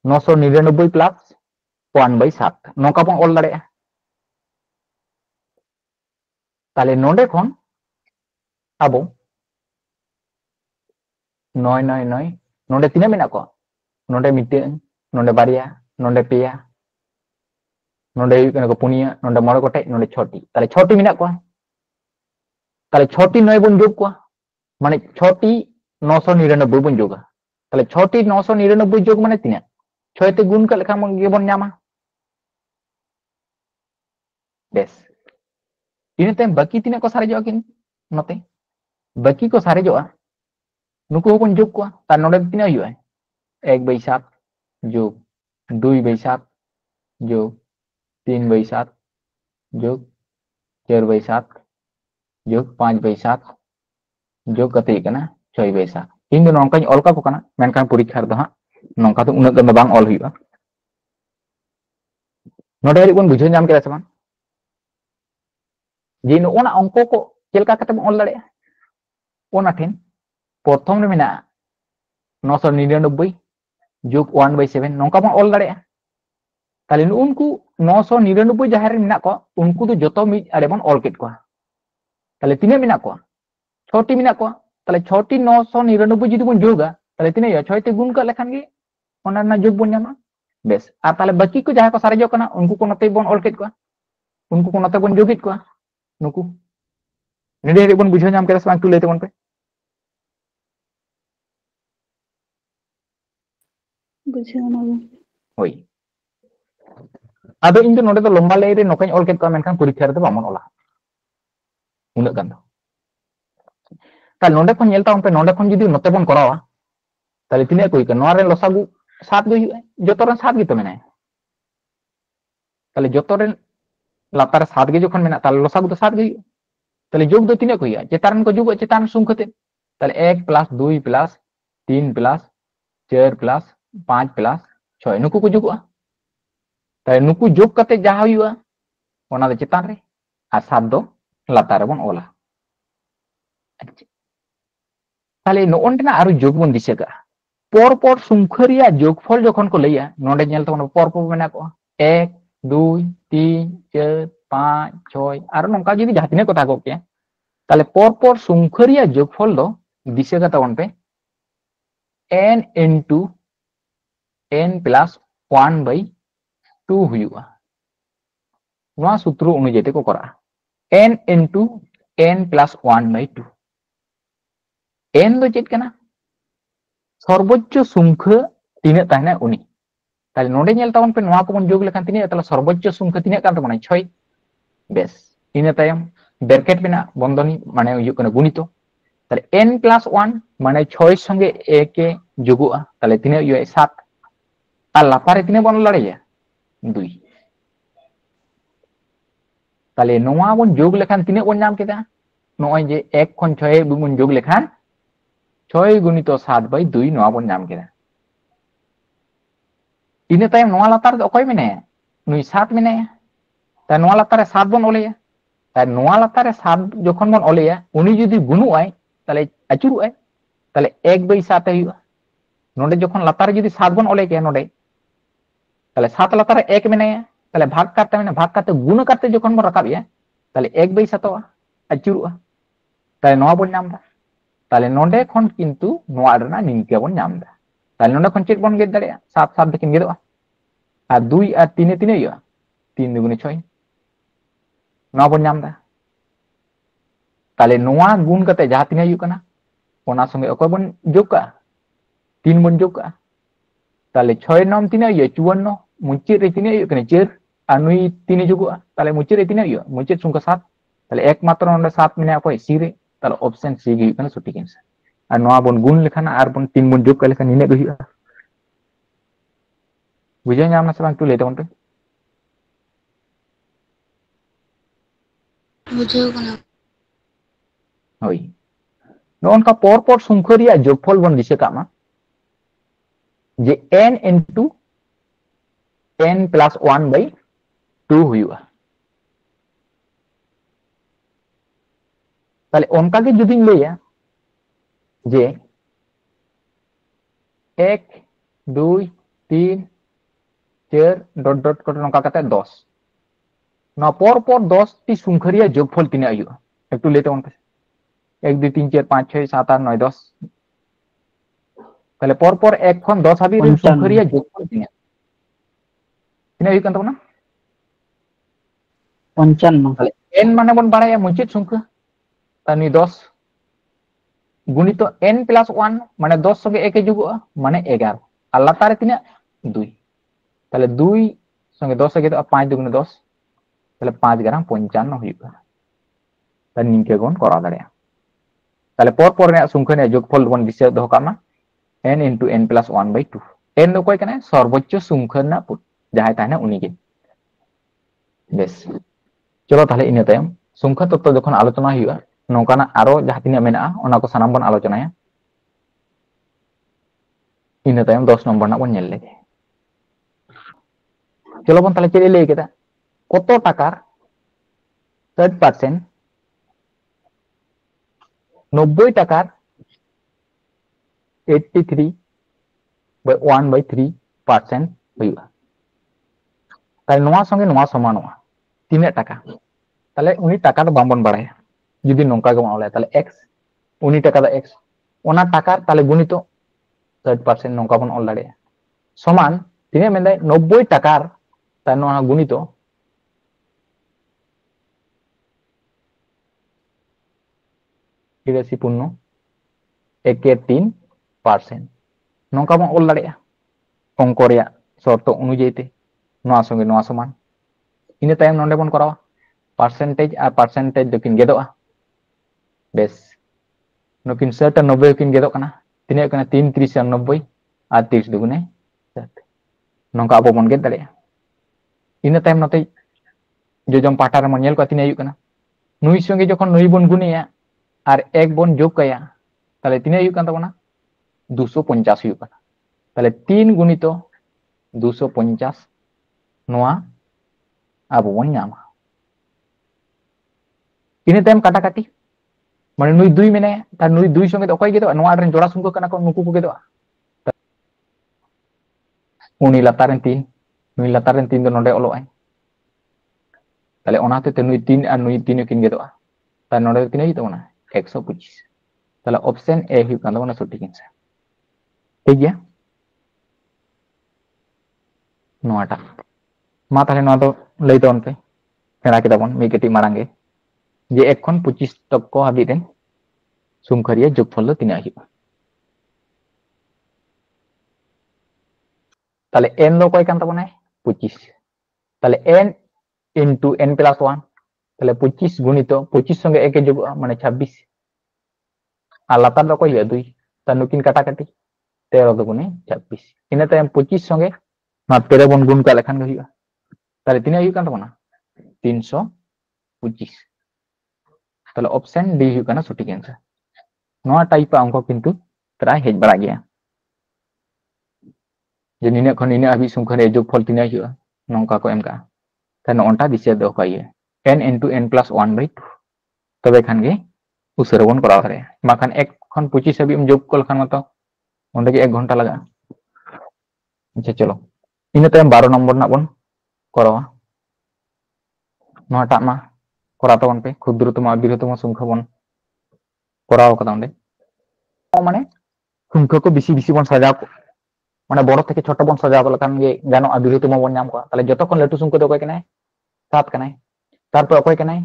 999 प्लस 1/7 नोका बन ऑल दाड़े ताले नोडे खन आबो 999 नोडे तीना मेना को नोडे मिटेन नोडे बारिया नोडे पेया नोडे हुई कना को पुनिया नोडे मोड़े गोटे नोडे 6टी ताले 6टी मेना को ताले 6टी 9 बन जोग को माने 6टी 999 बन जोगा ताले 6टी 999 जोग माने तीना 6 ते गुण का लेखा मन गे बन नामा बेस इन तायम बाकी तीना को सारेजो किन नते बाकी को सारेजो नुको बन जोग को तार नोडे तीना हुआ 1/7 जोग 2/7 जोग 3/7 जोग 4/7 जोग 5/7 जोग कते कना 6/7 इन दो नोंका ऑल का को कना मेनकान परीक्षा दो हां नोंका तो उनक गन बांग ऑल हुआ नोडे रि बन बुझो नाम केदा समान जे नोना अंक को चेलका कते ऑल दाड़े ओना ठेन प्रथम रे मेना 999 जोग 1/7 नोंका बन ऑल दाड़े ताले उनको 999 जहां रे मेना को उनको तो जतो मिड आड़े बन ऑल केट को ताले तीने मेना को 6टी मेना को ताले 6टी 999 जदि बन जोगा ताले तीने 6 ते गुण का लेखान गे ओना ना जोग बन नामा बेस आ ताले बाकी को जहां को सारेजो कना उनको को नते बन ऑल केट को उनको को नते बन जोगित को नुकु नेडे रे बन बुझो नाम केदा सांग तु लेते बन पे बुझे ना होई ᱟᱫᱚ ᱤᱧ ᱫᱚ ᱱᱚᱰᱮ ᱫᱚ ᱞᱚᱢᱵᱟ ᱞᱟᱭᱤᱱ ᱨᱮ ᱱᱚᱝᱠᱟᱧ ᱚᱞ ᱠᱮᱫ ᱠᱚᱣᱟ, ᱢᱮᱱᱠᱷᱟन ᱯᱚᱨᱤᱠᱠᱷᱟ ᱨᱮᱫᱚ ᱵᱟᱵᱚᱱ ᱚᱞᱟ ᱩᱱᱟᱹᱜ ᱜᱟᱱ ᱫᱚ। ᱛᱟᱦᱞᱮ ᱱᱚᱰᱮ ᱠᱷᱚᱱ ᱧᱮᱞ ᱛᱟᱵᱚᱱ ᱯᱮ, ᱱᱚᱰᱮ ᱠᱷᱚᱱ ᱡᱩᱫᱤ ᱱᱚᱛᱮ ᱵᱚᱱ ᱠᱚᱨᱟᱣᱟ তাহলে তিনে কই কেন নরে লসাগু 7 গই হুᱭᱩᱜᱼᱟ, যত ᱨᱮᱱ 7 গᱮᱛᱚ ᱢᱮᱱᱟᱭᱟ। তাহলে যত রেন লাতারে 7 গে যখন মেনা তাহলে লসাগু তো 7 গে হুᱭᱩᱜᱼᱟ। তাহলে যোগ ᱫᱚ ᱛᱤᱱᱟᱹᱜ ᱠᱚ ᱦᱩᱭᱩᱜᱼᱟ, ᱪᱮᱛᱟᱱ ᱨᱮᱱ ᱠᱚ ᱡᱳᱜᱼᱟ ᱪᱮᱛᱟᱱ ᱥᱩᱝ ᱠᱟᱛᱮ। তাহলে 1 + 2 + 3 + 4 + 5 + 6 নুকু ᱠᱚ ᱡᱳᱜᱼᱟ। তাহলে নুকু যোগ কাতে যা হুᱭᱩᱜᱼᱟ ওনা ᱫᱚ চেতান রে আর 7 ᱫᱚ লাতার রে বন ওলা। তাহলে নᱚᱱᱰᱮᱱᱟᱜ আরো যোগ বন দিশা কা পর পর সংখ্যা রিয়া যোগফল যখন কো লইয়া নডে ᱧᱮᱞ ᱛᱟᱵᱚᱱ পর পর মেনা ᱠᱚ 1 2 3 4 5 6 আর নংকা যদি যাহা তিনে কথা কো কে তাহলে পর পর সংখ্যা রিয়া যোগফল দ দিশা কা তাবন পে n into n plus 1/2 হুᱭᱩᱜᱼᱟ। নোয়া সূত্র অনুযায়ী তে কো করা n into n plus 1/2 n ᱫᱚ ᱪᱮᱫ ᱠᱟᱱᱟ সর্বোচ্চ সংখ্যা তিনে তাহনা উনি। তাহলে নোডে ᱧᱮᱞ ᱛᱟᱵᱚᱱ ᱯᱮ ᱱᱚᱣᱟ ᱠᱚᱵᱚᱱ ᱡᱳᱜ ᱞᱮᱠᱷᱟᱱ ᱛᱤᱱᱟᱹᱜ তাহলে সর্বোচ্চ সংখ্যা ᱛᱤᱱᱟᱹᱜ ᱠᱟᱱ ᱛᱟᱵᱚᱱᱟ 6 বেশ। ইনা তায়ম ব্র্যাকেট মেনা বন্ধনী মানে হুᱭᱩᱜ ᱠᱟᱱᱟ গুণিত। তাহলে n plus 1 মানে 6 সঙ্গে 1 এ যোগᱚᱜᱼᱟ, তাহলে তিনাᱹᱜ হুᱭᱩᱜᱼᱟ 7 আর লাতারে তিনাᱹᱜ বন দাঁড়াইয়া 2। তাহলে নোয়া বন যোগ লেখান তিনাᱹᱜ বন নাম কেদা নয় যে 1 ᱠᱷᱚᱱ 6 বন যোগ লেখান 6 গুণিত 7/2 নোয়া বন নাম কেদা। ইনা তায়ম নোয়া লাতার ᱫᱚ অকয় মেনায়া নুই 7 মেনায়া। তাই নোয়া লাতারে 7 বন অলেয়া। তাই নোয়া লাতারে 7 যখন বন অলেয়া উনি যদি গুণুᱜ আই তাহলে আচুরুᱜ আই, তাহলে 1/7 এ হুᱭᱩᱜᱼᱟ। নোডে যখন লাতারে যদি 7 বন অলে কে নোডে তাহলে 7 লাতারে 1 মেনায়া, তাহলে ভাগ কাটতে মানে ভাগ কাটতে গুণ কাটতে যখন বন রাকাব ইয়া তাহলে 1/7 আচুরুᱜᱼᱟ। তাই নোয়া বন নাম দা। তাহলে নোডে খন কিন্তু নোয়া রেনা নিংকে বন নাম দা। তাহলে নোডে খন চেক বন গেদ দাড়িয়া 7 7 দেখিন গেদᱚᱜᱼᱟ আর 2 আর 3 এ তিনে হুᱭᱩᱜᱼᱟ 3 2 6 নোয়া বন নাম দা। তাহলে নোয়া গুণ কাতে যাহা তিনে হুᱭᱩᱜ কানা ওনা সঙ্গে অকয় বন যোগ কা 3 বন যোগ কা। তাহলে 6 নম তিনে হুᱭᱩᱜᱼᱟ 54 মুচিত রে তিনে হুᱭᱩᱜ কানা 4 আর নুই 3 যোগᱚᱜᱼᱟ, তাহলে মুচিত রে তিনে হুᱭᱩᱜᱼᱟ মুচিত সংখ্যা 7। তাহলে একমাত্র নন্ডে 7 মেনে অকয় সি রে, তাহলে অপশন সি গে হুᱭᱩᱜ কানা সঠিক অ্যানসার। আর নোয়া বন গুণ লেখান আর বন 3 বন যোগ কা লেখান নিনে গে হুᱭᱩᱜᱼᱟ। বুঝে ñাম না সে বাং একটু লে তাবন পে। বুঝেও কেনা হই ননকা পর পর সংখ্যা রিয়া যোগফল বন দিশা কাগ মা যে n into n plus 1/2 হুᱭᱩᱜᱼᱟ। তাহলে অনকা গে যদি লইয়া যে 1 2 3 4 ডট ডট করে নকা কাতে 10 না পর পর 10 টি সংখ্যা রিয়া যোগফল তিনে হুᱭᱩᱜᱼᱟ। একটু লে তাবন পে 1 2 3 4 5 6 7 8 9 10। তাহলে পর পর 1 খন 10 হাবি রেন সংখ্যা 55 রিয়া যোগফল তিনে তিনে হুᱭᱩᱜ কান তাবনা। 55 তাহলে n মানে বন বাড়ায়া মুচিত সংখ্যা তানি 10 গুণিত n plus 1 মানে 10 সঙ্গে 1 এ যোগᱚᱜᱼᱟ মানে 11 আর লাতারে তিনে 2। তাহলে 2 সঙ্গে 10 এ গেদᱚᱜᱼᱟ 5 2 10 তাহলে 5 গ্রাম 55 হুᱭᱩᱜᱼᱟ। তাহলে নিংকে বন করা দাড়িয়া। তাহলে পর পর ᱨᱮᱭᱟᱜ সংখ্যা ᱨᱮᱭᱟᱜ যোগফল বন দিশা দᱚᱦᱚ ᱠᱟᱜ ᱢᱟ n into n plus 1/2। n ᱫᱚ ᱚᱠᱚᱭ ᱠᱟᱱᱟᱭ সর্বোচ্চ সংখ্যা ᱨᱮᱱᱟᱜ ᱡᱟᱦᱟᱸᱭ ᱛᱟᱦᱮᱱᱟ ᱩᱱᱤ ᱜᱮ। বেশ চলো তাহলে ইনা তায়ম সংখ্যা তত্ত্ব যখন আলোচনা হুᱭᱩᱜᱼᱟ নংকানা আরো যাহা তিনাᱹᱜ মেনাᱜᱼᱟ ᱚᱱᱟ ᱠᱚ ᱥᱟᱱᱟᱢ ᱵᱚᱱ আলোচনায়া। ইনা তায়ম 10 নম্বর ᱨᱮᱱᱟᱜ ᱵᱚᱱ ᱧᱮᱞ ᱞᱮᱜᱮ। চলো বন তাহলে ᱪᱮᱫ ᱮ ᱞᱟᱹᱭ ᱠᱮᱫᱟ কত টাকার 30% 90 টাকার 83/1/3% হুᱭᱩᱜᱼᱟ। তাহলে নোয়া সঙ্গে নোয়া সমানᱚᱜᱼᱟ তিনাᱹᱜ টাকা। তাহলে উনি টাকা ᱫᱚ বামবন বাড়ায়া যদি নংকা গে বন অলায়া তাহলে x উনি টাকা দা x ওনা টাকার তাহলে গুণিত 30% নংকা বন অল দাড়িয়া সমান তিনাᱹᱜ মেনদাই 90 টাকার তার নোয়া গুণিত 83.3% নংকা বন অল দাড়িয়া অঙ্ক রেᱭᱟᱜ শর্ত অনুযায়ী তে নোয়া সঙ্গে নোয়া সমান। इन तायम नोंडे बन करावा परसेंटेज और परसेंटेज दोकिन गेदोआ बेस नुकिन 60 और 90 किन गेदो कना तिने कना 3 30 और 90 और 30 दुगुने 60 नोंका अब बन गेद दाड़े इन तायम नते जोजम पाटा रे मन नेल को तिने कना नुई संगे जखन नुई बन गुनेया और एक बन जोग कया ताले तिने कन तबना 250 हुई कना ताले 3 गुणित 250 नोआ अब बन नामा इन तायम काटा काटी माने नुई दुई मेने तार नुई दुई संगे तो अकय गेदो नोआ रेन जोड़ा सुंको कना को नुकु को गेदो उनी लातारेन 3 नुई लातारेन 3 दो नोडे ओलो आय ताले ओनाते ते नुई 3 और नुई 3 किन गेदो तार नोडे तिने हितो ना 125 ताले ऑप्शन ए हुई कांदो ना सटीक आंसर ठीक गया नोआटा मा ताले नोआ दो लई दोन पे सेड़ा केदा बन मी केटी मारांगे जे 1 खन 25 तक को हाबी रेन सुमखरिया जोगफल दो तिना हिबा ताले n दो कोई कान तबना 25 ताले n into n plus 1 ताले 25 गुणित 25 संगे एक जोग माने 26 और लातार दो कोई 2 तनुकिन काटा काटी 13 दो गुने 26 इन तायम 25 संगे ना 13 बन गुण का लेखान हुआ ताले तिना हुई कान तबना 325 ताले ऑप्शन डी हुई काना सटीक आंसर नोआ टाइप अंक किंतु प्राय हेज बड़ा गया जे निने खन निने अभी सुंखरे जोगफल तिना हुआ नोंका को एम का ताने ओंटा दिसे दो कइए n into n plus 1 by 2 तबे खान गे उसरे बन कराव रे माखान 1 खन 25 अभी जोग कल खान मतो ओंडे के 1 घंटा लगा अच्छा चलो इन तायम 12 नंबर ना बन करावा नोटा मा करा तबन पे क्षुद्रतम और बृहत्तम संख्या बन कराव कदा ओंडे माने संख्या को बेसी बेसी बन सजा माने बड़ থেকে ছোট बन सजा लखान गे गानो बृहत्तम बन नाम को ताले जतो खन लटू संख्या दो कय कनाय 7 कनाय तारपर अकय कनाय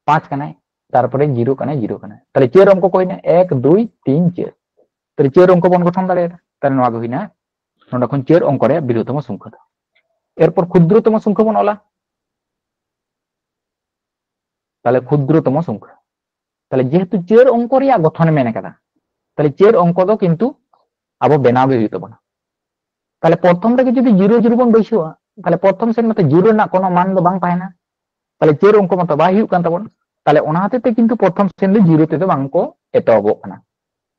5 कनाय तारपरे 0 कनाय 0 कनाय ताले चेर अंक को होइना 1 2 3 4 ताले चेर अंक बन गठन दाड़े ताले नोआ गो होइना नोंडा खन चेर अंक रे बृहत्तम संख्या दो एरपर क्षुद्रतम संख्या बन ओला ताले क्षुद्रतम संख्या ताले जेहेतु चेर अंक रे गठन मेने कदा ताले चेर अंक दो किंतु अब बेनाव गे हुई तबना ताले प्रथम रे जदि 0 0 बन बैसुआ ताले प्रथम सेन मते 0 ना कोनो मान दो बांग ताहेना ताले चेर अंक मत बाय हुई कान तबन ताले ओना हते किंतु प्रथम सेन दो 0 ते दो बांग को एतोबो कना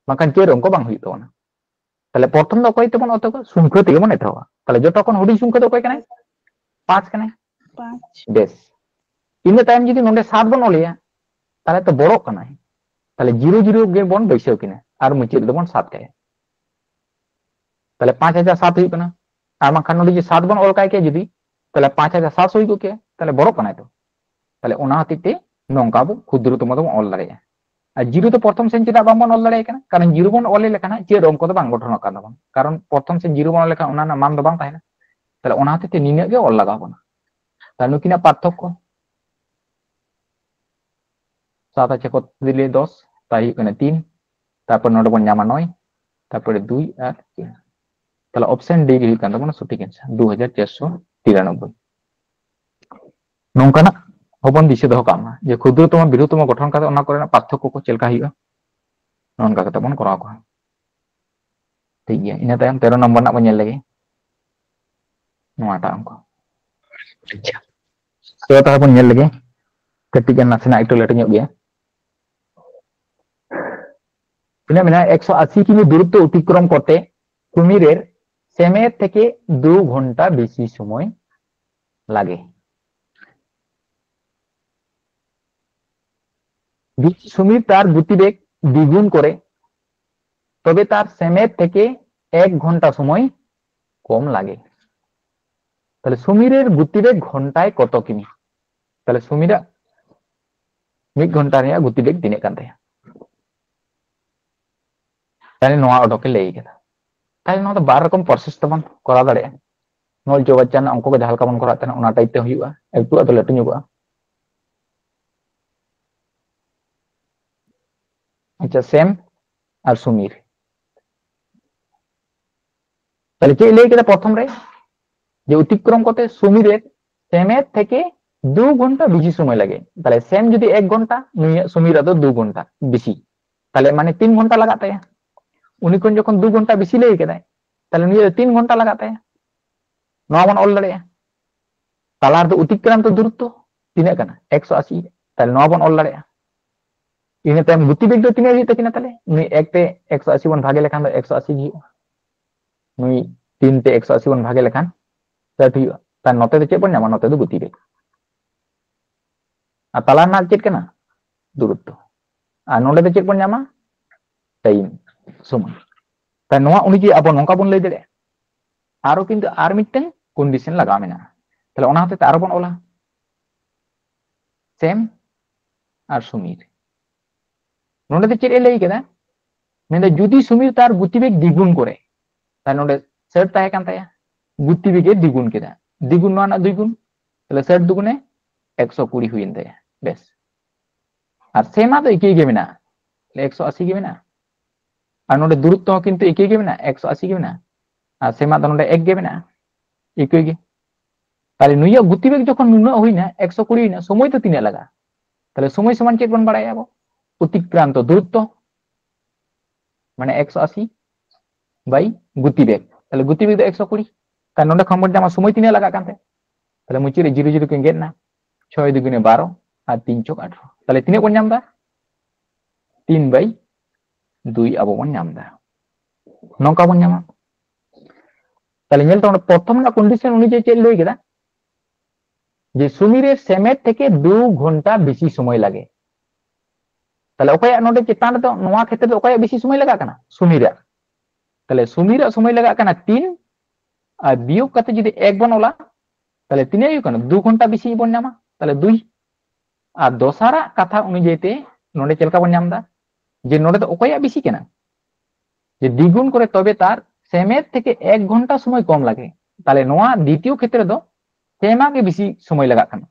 माखान चेर अंक बांग हुई तबना ताले प्रथम दो कोई तबन अतो संख्या ते मन एतोबा ताले जतो कोन हुडी संख्या दो कोई कनाय 5 कनाय 5 बेस इन टाइम जदि नोंडे 7 बन ओलिया ताले तो बड़ो कनाय ताले 0 0 गे बन बैसो किना और मुचे दो बन 7 काय ताले 5007 हुई कना और माखान नोंडे जे 7 बन ओल काय के जदि ताले 5700 हुई को के ताले बड़ो कनाय तो ताले ओना हतिते नोंका बो क्षुद्रतम दो ऑल दाड़े और 0 तो प्रथम सेन चेदा बांग बन ऑल दाड़े कना कारण 0 बन ऑल लेखाना चेर अंक दो बांग गठन का दबन कारण प्रथम सेन 0 बन लेखा ओना ना मान दो बांग ताहेना ताले ओना हतिते निने गे ऑल लगा बना ताले नुकिना पार्थक्य 7 আছে কত দিলে 10 তাই এখানে 3 তারপর নোট বন জামা 9 তারপরে 2 আর 3 তাহলে অপশন ডি হি কান তাবনা সঠিক आंसर 2493 নংকানা হবন দিছে দহ কামা যে ক্ষুদ্রতম বৃহত্তম গঠন কাতে ওনা করে না পার্থক্য को चेलका हियो नोनका कते बन कराव को ठीक गया इन तायम 13 नंबर ना बन लगे नोआटा अंक अच्छा तो ता बन लगे कटिक नासना एकटू लटू ᱧᱚᱜ गया इन्हें मिला 180 किमी दूरत्व अतिक्रम करते कुमिरेर सेमेर থেকে 2 ঘন্টা বেশি সময় লাগে সুমির তার গতিবেগ দ্বিগুণ করে তবে তার সেমের থেকে 1 ঘন্টা সময় কম লাগে তাহলে সুমিরের গতিবেগ ঘন্টায় কত কিমি তাহলে সুমিরা 1 ঘন্টা রে গতিবেগ দিনে কান তায়া ताले नोआ ओडोके लेई केदा ताले नोआ तो बार रकम प्रोसेस तबन करा दाड़े नोल जो बच्चा ना अंको को जहाल का बन करा तने ओना टाइप ते हुआ एकटू अतो लटू ᱧᱚᱜᱟ अच्छा सेम और सुमीर ताले के लेई केदा प्रथम रे जे अतिक्रम करते सुमीरेर सेमेर থেকে 2 घंटा बेसि समय लगे ताले सेम जुदी 1 घंटा नुई सुमीर दो 2 घंटा बेसि ताले माने 3 घंटा लगा ताया उनी कोन जखन 2 घंटा बेसि लई केदाय ताले नुई 3 घंटा लगा ताया नवा बन ऑल दाड़े तालार दो अतिक्रांत दूरत्व तिना कना 180 ताले नवा बन ऑल दाड़े इन तायम गतिवेग दो तिना हित तकिना ताले नुई 1 ते 180 बन भागे लेखान दो 180 गी नुई 3 ते 180 बन भागे लेखान 60 हुआ ता नोते दो चेक बन नामा नोते दो गतिवेग आ तालार ना चेक कना दूरत्व आ नोडे दो चेक बन नामा टाइम समय ता नोआ उनी जे अब नोंका बन लई दड़े आरो किंतु आर मिटन कंडीशन लगा मेना ताले ओना होते आरो बन ओला सेम आर सुमीर नोडे दो चेक ए लई केदा मेंदे जुदी सुमीर तार गतिवेग द्विगुण करे ता नोडे 60 ताहे कान ताया गतिवेग द्विगुण केदा द्विगुण नोआ ना द्विगुण ताले 60 दुगुणे 120 हुइन ताया बेस और सेमा तो एके गे मेना 180 गे मेना और नोडे दूरत्व किंतु एके गे मेना 180 गे मेना और सेमा तो नोडे 1 गे मेना एके गे ताले नुइया गतिवेग जखन नुना हुइना 120 हुइना समय तो तिना लगा ताले समय समान चेक बन बाड़ाया बो अतिक्रांत दूरत्व माने 180 बाई गतिवेग ताले गतिवेग 120 ता नोडे खमबन जामा समय तिना लगा कानते ताले मुची रे 0 के गेटना 6 दुगुने 12 और 3 चौक 18 ताले तिने बन नामदा 3 बाई 2 अब बन नामदा नोंका बन नामा ताले नेल तो प्रथम ना कंडीशन उनी जे चेक लई केदा जे सुमीरे सेमेट थेके 2 घंटा बेसि समय लागे ताले ओकया नोडे चेतान तो नोआ क्षेत्र ओकया बेसि समय लगा कना सुमीरा ताले सुमीरा समय लगा कना 3 और बियोग कते जदि 1 बन ओला ताले तिने हुई कना 2 घंटा बेसि बन नामा ताले 2 और दोसारा कथा उनी जेते नोडे चेलका बन नामदा जे नोडे तो ओकया बेसि केना जे द्विगुण करे तबे तार सेमेट थेके 1 घंटा समय कम लागे ताले नोआ द्वितीय क्षेत्र दो सेमा के बेसि समय लगा कना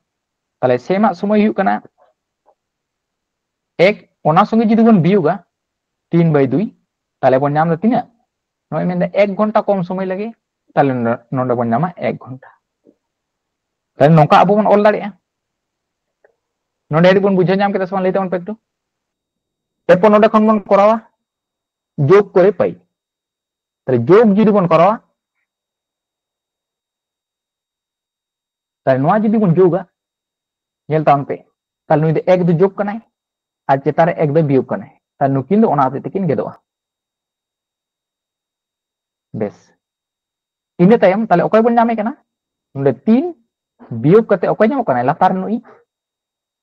ताले सेमा समय हुई कना 1 ओना संगे जदि बन बियोगा 3 बाई 2 ताले बन नाम तिना नोय मेंदा 1 घंटा कम समय लगे ताले नोडे बन नामा 1 घंटा ताले नोका अब बन ऑल दाड़ेया नोडे बन बुझा नाम केदा समान लेते बन पेक्टो एरपर नोडे खन बन करावा जोग करे पाई ताले जोग जदि बन करावा ताले नोआ जदि बन जोगा नेल ताम पे ताले नुई दे 1 दो जोग कनाय और चेतारे 1 दो बियोग कनाय ताले नुकिन दो ओना तेकिन गेदोआ बेस इने तायम ताले ओकय बन नामे कना नोडे 3 बियोग कते ओकय नाम कनाय लातार नुई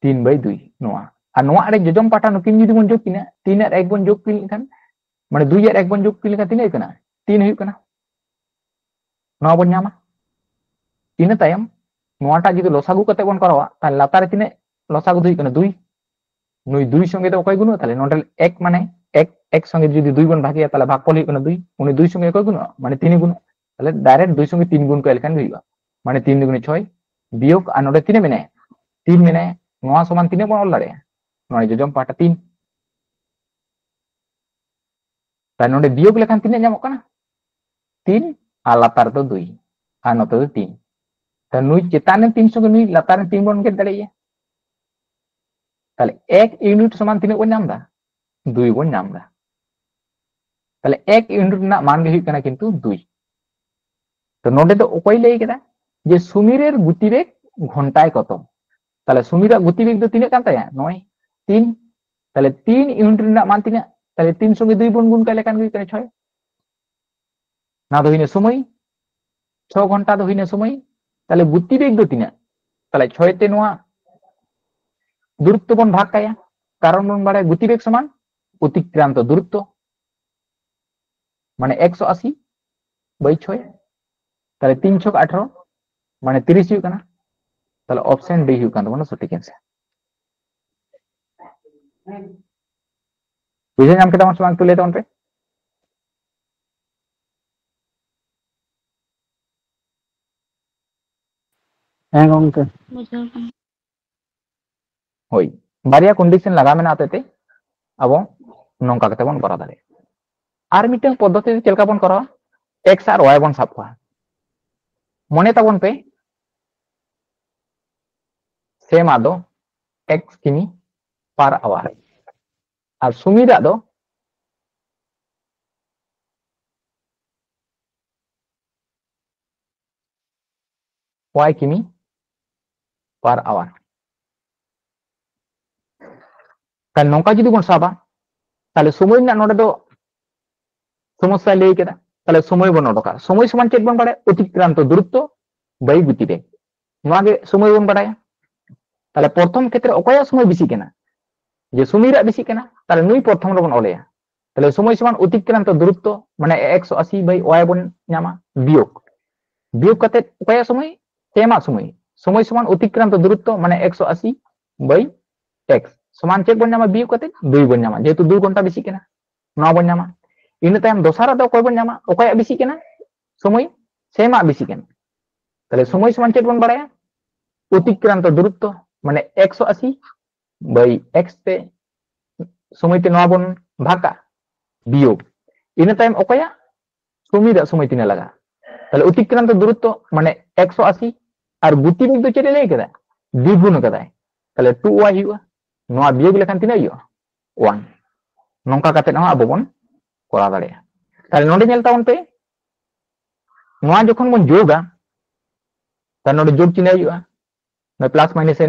3 बाई 2 नोआ और नोआ अरे जजम पाटा नुकिन जदि बन जोग किना 3 और 1 बन जोग किन खान माने 2 और 1 बन जोग किन तिने कना 3 हुई कना नोआ बन नामा इने तायम नोआटा जदि लसागु कते बन करावा ताले लातार तिने लसागु हुई कना 2 नुई 2 संगे तो ओकय गुनो ताले नोडे 1 माने 1 संगे जदि 2 बन भागिया ताले भागफल हुई कना 2 उनी 2 संगे ओकय गुनो माने 3 गुनो ताले डायरेक्ट 2 संगे 3 गुण को एलखान हुईगा माने 3 दुगुने 6 बियोग और नोडे तिने मेने 3 मेने नोआ समान तिने बन ऑल दाड़े नोय जजम पाटा 3 ताले नोडे बियोग लेखान तिने नामो कना 3 और लातार दो 2 और नोते दो 3 तो नुई चेताने 3 संगे नुई लातार 3 बन गेट दाड़ेया ताले 1 यूनिट समान तिने बन नामदा 2 बन नामदा ताले 1 यूनिट ना मान गे हुई कना किंतु 2 तो नोडे तो ओकय लई केदा जे सुमीरेर गतिवेग घंटाय कत ताले सुमीरा गतिवेग दो तिने कान ताया 9 3 ताले 3 यूनिट ना मान तिने ताले 3 संगे 2 बन गुण काले कान हुई कना 6 ना दो हिने समय 6 घंटा दो हिने समय ताले गतिवेग दो तिना ताले 6 ते नोआ दूरत्व बन भाग काया कारण बन बाड़े गतिवेग समान अतिक्रांत दूरत्व माने 180 बाई 6 ताले 3 छक 18 माने 30 हुई कना ताले ऑप्शन डी हुई कना तबना सटीक आंसर बुझे नाम केदा समान तुले तवन पे हैं गंके होई बारिया कंडीशन लगा मेना आते अब नोंका कते बन करा दाड़े आर मिटन पद्धति चेलका बन करा एक्स और वाई बन साब कोआ मने ताबन पे सेमा दो x किमी पर आवर और सुमिरा दो y किमी per hour kan nongka judi bon saba tale somoy na node do समस्या लई केदा तले समय बन ओडोका समय समान चेक बन बाड़े अतिक्रांत दूरत्व बाई गति बेग नोआगे समय बन बाड़ाया तले प्रथम क्षेत्र अकया समय बेसी केना जे सुमिरा बेसी केना तले नुई प्रथम रो बन ओलेया तले समय समान अतिक्रांत दूरत्व माने 180 बाई y बन न्यामा वियोग वियोग कते अकया समय तेमा समय समय समान अतिक्रांत दूरत्व माने 180 बाई x समान चेक बन न्यामा वियोग कते 2 बन न्यामा जेतु 2 घंटा बेसी केना 9 बन न्यामा इन तायम दोसारा दो कोई बन जामा ओकया बेसी केना समय सेमा बेसी केना तले समय समान चेक बन बाड़ाया अतिक्रांत दूरत्व माने 180 बाई x ते समय ते नवा बन भागा वियोग इन तायम ओकया सुमिरा समय तिना लगा तले अतिक्रांत दूरत्व माने 180 और गति बेग दो चेले लई केदा द्विगुण कदाय तले 2y हुआ नवा वियोग लेखान तिना हुआ 1 नोंका काते ना अबो बन करा दाड़ेया ताले नोडे नेल ताउन पे नोआ जखन बन जोगा ता नोडे जोग चिन्ह हुआ न प्लस माइनस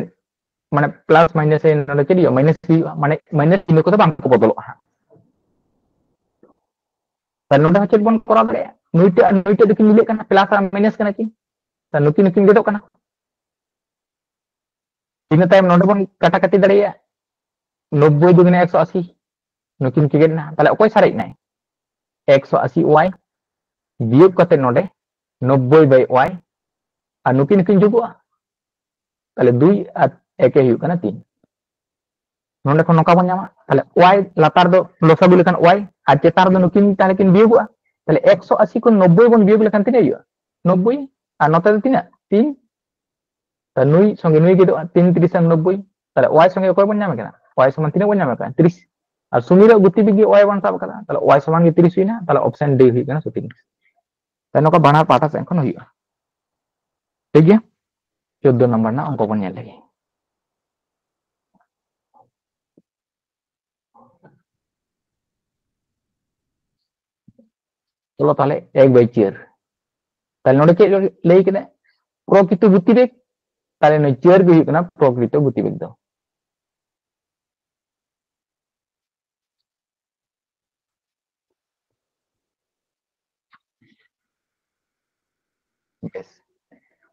माने प्लस माइनस नोडे चेदियो माइनस हुआ माने माइनस चिन्ह को तो बांग को बदलो हा ता नोडे चेक बन करा दाड़ेया नुइटे दकिन मिले कना प्लस और माइनस कना चिन ता नुकिन नुकिन गेदो कना इन तायम नोडे बन काटा काटी दाड़ेया 90 दुगुने 180 नुकिन के गेना ताले ओकय सारे नाय 180 y वियोग कते नोडे 90 बाई y और नुकिन नुकिन जुगुआ ताले 2 और 1 हुई कना 3 नोडे खन नोका बन जामा ताले y लातार दो लसागु लेखान y और चेतार दो नुकिन ताले किन वियोगुआ ताले 180 को 90 बन वियोग लेखान तिना हुआ 90 और नोते दो तिना 3 ता नुई संगे नुई गेदो 3 30 90 ताले y संगे ओकय बन जामा केना y समान तिना बन जामा केना 30 और सुमिरा गति बिगी y बन साब कदा ताले y समान के 30 हुईना ताले ऑप्शन डी हुई कना सटिंग ताले नोका बाना पाटा से खन हुईआ ठीक गया 14 नंबर ना अंक बन नेल लगे चलो ताले एक बाई चेयर ताले नोडे चे लई केदा प्रकृत गति बेग ताले न चेयर भी हुई कना प्रकृत गति बेग दो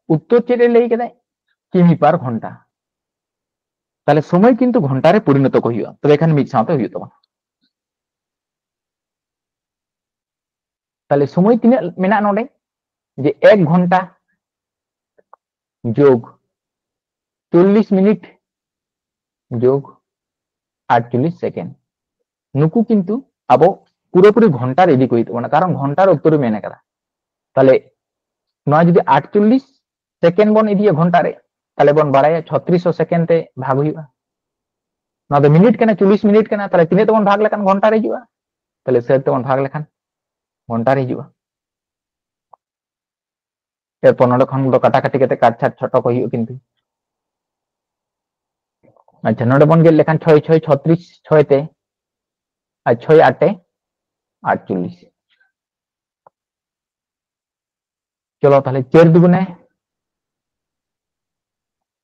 उत्तर चेरे लई केदा किमी पर घंटा ताले समय किंतु घंटा रे परिणत को हुआ तबे एखान मिद साथे हुई तबा ताले समय तिना मेना नोडे जे 1 घंटा जोग 40 मिनिट जोग 48 सेकेंड नुकु किंतु अब पूरापूरी घंटा रेडी को हित कारण घंटार उत्तर मेने कदा ताले नोआ जदि 48 सेकेंड बन इदिया घंटा रे ताले बन बाड़ाया 3600 सेकेंड ते भाग हुआ ना तो मिनिट केना 40 मिनिट केना ताले तिने तो बन भाग लेखान घंटा रे हुआ ताले सेट तो बन भाग लेखान घंटा रे हुआ एरपर नोडे खन दो काटा काटी केते काट छाट छोटो को हुआ किंतु अच्छा नोडे बन गेल लेखान 6 6 36 6 ते और 6 8 48 चलो ताले 4 दुगुने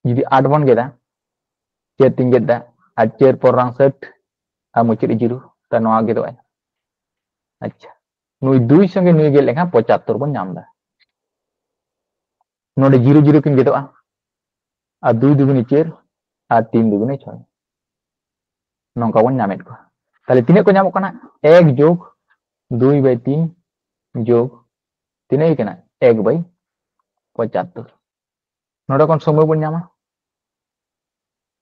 यदि 8 बन गेदा 4 3 गेदा और 4 पर रंग सेट आ मुचिर जिरु ता नोआ गेदो अच्छा नुई 2 संगे नुई गेल लेखा 75 बन नाम दा नोडे 0 0 किन गेदो और 2 दुगुने 4 और 3 दुगुने 6 नोंका बन नामेट को ताले तिने को नामो कना 1 जोग 2 बाई 3 जोग तिने केना 1 बाई 75 नोडे कोन समय बन नामा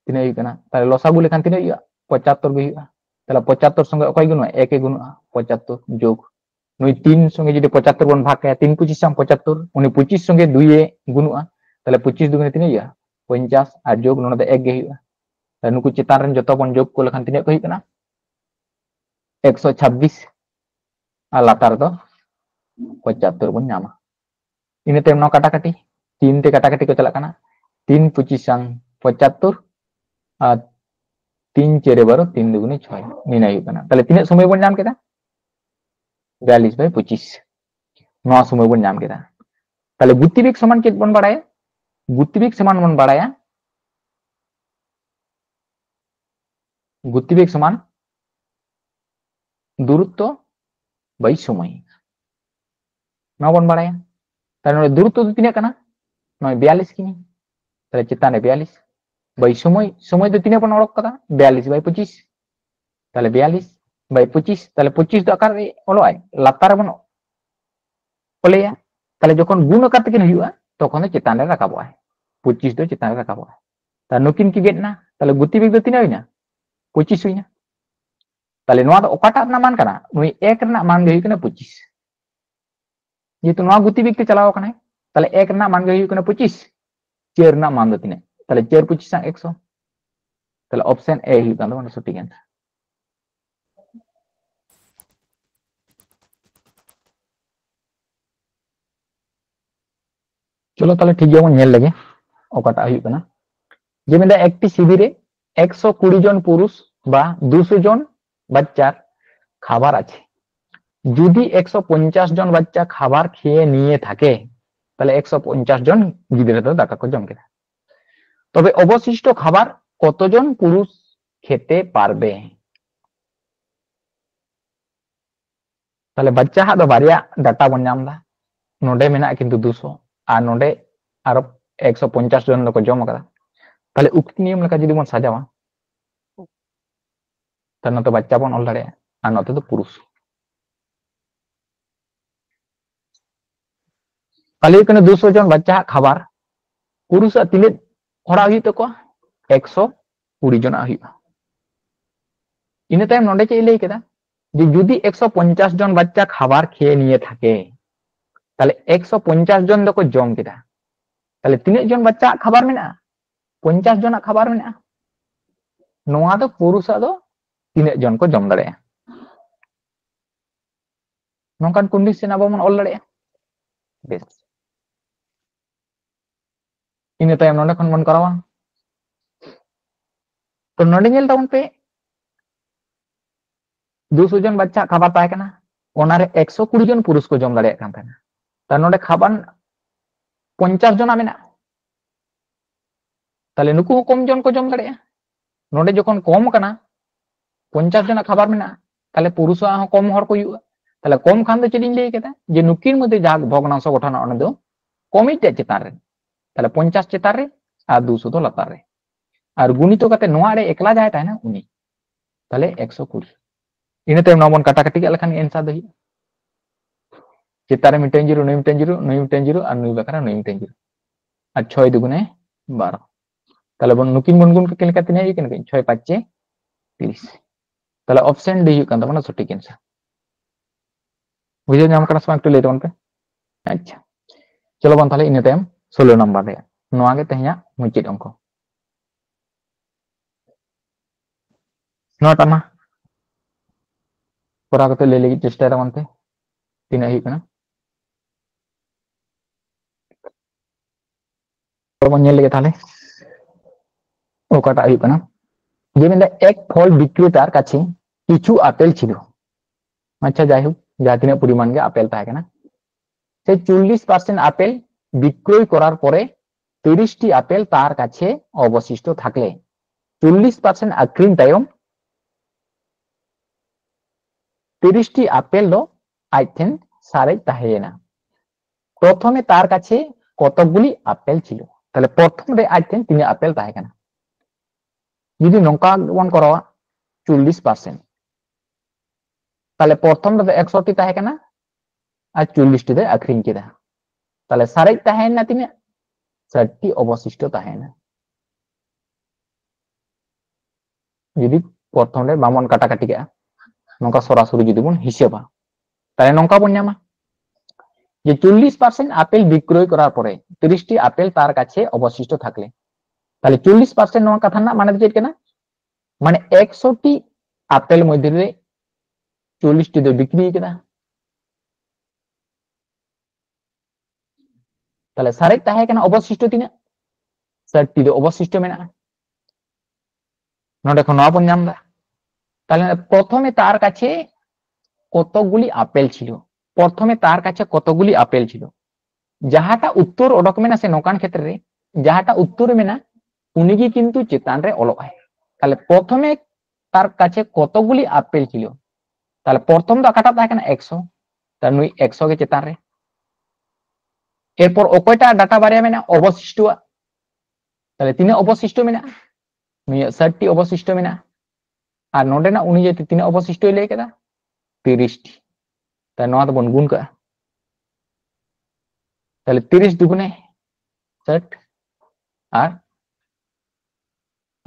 तिने केना ताले लसागु लेखान तिने हुआ 75 गई हुआ ताले 75 संगे अकय गुणा 1 के गुणा 75 जोग नुई 3 संगे जदि 75 बन भाग के 3 25 संग 75 उनी 25 संगे 2 ए गुणा ताले 25 दुगुने तिने हुआ 50 और जोग नोडे 1 गे हुआ ताले नुकु चितान रन जतो बन जोग को लेखान तिने को हुई कना 126 और लातार दो 75 बन नामा इन तेम नो काटा काटी 3 ते काटा काटी को चला कना 3 25 संग 75 আর 3 4 12 3 2 6 নিনা হইব না তাহলে তিনে সময় বন নাম কেদা 42/25 নয়া সময় বন নাম কেদা তাহলে গতিবেগ সমান কে বন বাড়ায়া গতিবেগ সমান বন বাড়ায়া গতিবেগ সমান দূরত্ব বাই সময় নয়া বন বাড়ায়া তাহলে দূরত্ব তো তিনে কানা নয় 42 কিমি তাহলে চেताने 42 बाई समय समय तो तीन अड़क का 42/25 ताले 42/25 ताले 25 तो आकार ओलोय लातार बन ओलेया ताले जखन गुण आकार तकिन हुआ तखन चेतान रे राकाबोय 25 दो चेतान रे राकाबोय ता नुकिन की गेटना ताले गतिवेग दो तीन हुइना 25 हुइना ताले नोआ दो ओकाटा ना मान काना नुई 1 रना मान गे हुइना 25 ये तो नोआ गतिवेग ते चलाव काना ताले 1 रना मान गे हुइना 25 4 रना मान दो तीन ताले 4 25 100 ताले ऑप्शन ए हुइना तो माने सटीक आंसर चलो ताले ठीक गया बन लगे ओकाटा हुई कना जे मेदा एकटी शिबिर रे 120 जन पुरुष बा 200 जन बच्चा खाबार आछे যদি 150 জন বাচ্চা খাবার খেয়ে নিয়ে থাকে তাহলে 150 জন গিদরা তো দাকা কো জম কেদা তবে অবশিষ্ট খাবার কতজন পুরুষ খেতে পারবে তাহলে বাচ্চা হাদ বারিয়া ডাটা বন নামदा नोडे मेना किंतु 200 আর नोडे आरो 150 जन को जम कदा ताले उक्ति नियम लेका जदि बन साजावा त नतो बच्चा बन ऑल दाड़े आ नतो तो पुरुष ताले कने 200 जन बच्चा खाबार पुरुष तिने हड़ा हुई तको 120 जन हुआ इने टाइम नोडे चे लई केदा जे जुदी 150 जन बच्चा खाबार खेয়ে নিয়ে থাকে তাহলে 150 জন দको जम केदा তাহলে তিনে জন बच्चा खाबार मेना 50 জন खाबार मेना नोआ दो पुरुष दो तीन जन को जम दाड़े नोंकान कंडीशन अब मन ऑल दाड़े बेस इन टाइम नोडे खन मन करावा तो नोडे नेल ताउन पे 200 जन बच्चा खाबार ताहे कना ओनारे 120 जन पुरुष को जम दाड़े कान थाना ता नोडे खाबार 50 जना मेना ताले नुकु कम जन को जम दाड़े नोडे जखन कम कना 50 जना खाबार मेना ताले पुरुष हो कम हर को हुआ ताले कम खान दो चेदिन लई केदा जे नुकिन मध्ये जाग भग्नांश गठन ओने दो कमिटे चेतान रे ताले 50 चेतान रे आ 200 तो लतार रे और गुणित कते नोआ रे एकला जाय ताय ना उनी ताले 120 इन टाइम नमन काटा काटी लखान आंसर दो चेतान रे मिटेन जीरो नई मिटेन जीरो नई मिटेन जीरो और नई बकरा नई मिटेन जीरो और 6 दुगुने 12 ताले बन नुकिन बन गुण के लेका तिने केन 6 5 30 ताले ऑप्शन डी हुई कान तमना सटीक आंसर बुझे नाम करना समय ले पे अच्छा चलो बन ताले इन टाइम 16 नंबर रे नोआ गे तेहया मुचित अंक नोटा मा कोरा कते ले लेगी चेष्टा रे मनते तीना हुई कना तो बन नेल लेगे ताले ओकाटा हुई कना जे मेला एक फल विक्रेतार काछे किछु आपेल छिलो अच्छा जाय हो जा तिना परिमाण गे आपेल ताहे कना से 40% आपेल বিক্রয় করার পরে 30টি আপেল তার কাছে অবশিষ্ট থাকলে 40% আক্রিন তায়ম 30টি আপেল লো আইথেন সারে তাহেনা প্রথমে তার কাছে কতগুলি আপেল ছিল তাহলে প্রথম রে আইথেন তিনি আপেল তাহেনা যদি নঙ্কা বন করা 40% তাহলে প্রথম রে 100টি তাহেনা আর 40টি দে আক্রিন কেদা ताले सारे ताहेना तिने 60 अवशिष्ट ताहेना यदि प्रथम रे बामन काटा काटी के नोका सरासरि यदि बन हिसेबा ताले नोका बन नामा जे 40% आपेल विक्रय करार परे 30 टी आपेल तार काछे अवशिष्ट थाकले ताले 40% नोका कथा ना माने चेत केना माने 100 टी आपेल मध्य रे 40 टी दो बिक्री केदा ताले सारे ताहे कना अवशिष्ट तिना 60 ᱫᱚ অবশিষ্ট মেনা নোডে কোন আপন নাম দা তাহলে প্রথমে তার কাছে কতগুলি আপেল ছিল প্রথমে তার কাছে কতগুলি আপেল ছিল যাহাটা উত্তর ওডক মেনা সে নকান ক্ষেত্রে রে যাহাটা উত্তর মেনা উনিগি কিন্তু চেতান রে অলো হয় তাহলে প্রথমে তার কাছে কতগুলি আপেল ছিল তাহলে প্রথম তো আকাটা থাকে না 100 তার নুই 100 কে চেতান রে এরপর অকয়টা ডাটা বারিয়া মেনা অবশিষ্ট তাহলে তিনে অবশিষ্ট মেনা নুই 60 অবশিষ্ট মেনা আর নোডে না উনি যে তিনে অবশিষ্ট লই কেদা 30 টি তাই নয়া তো বন গুণ কা তাহলে 30 দুগুণে 60 আর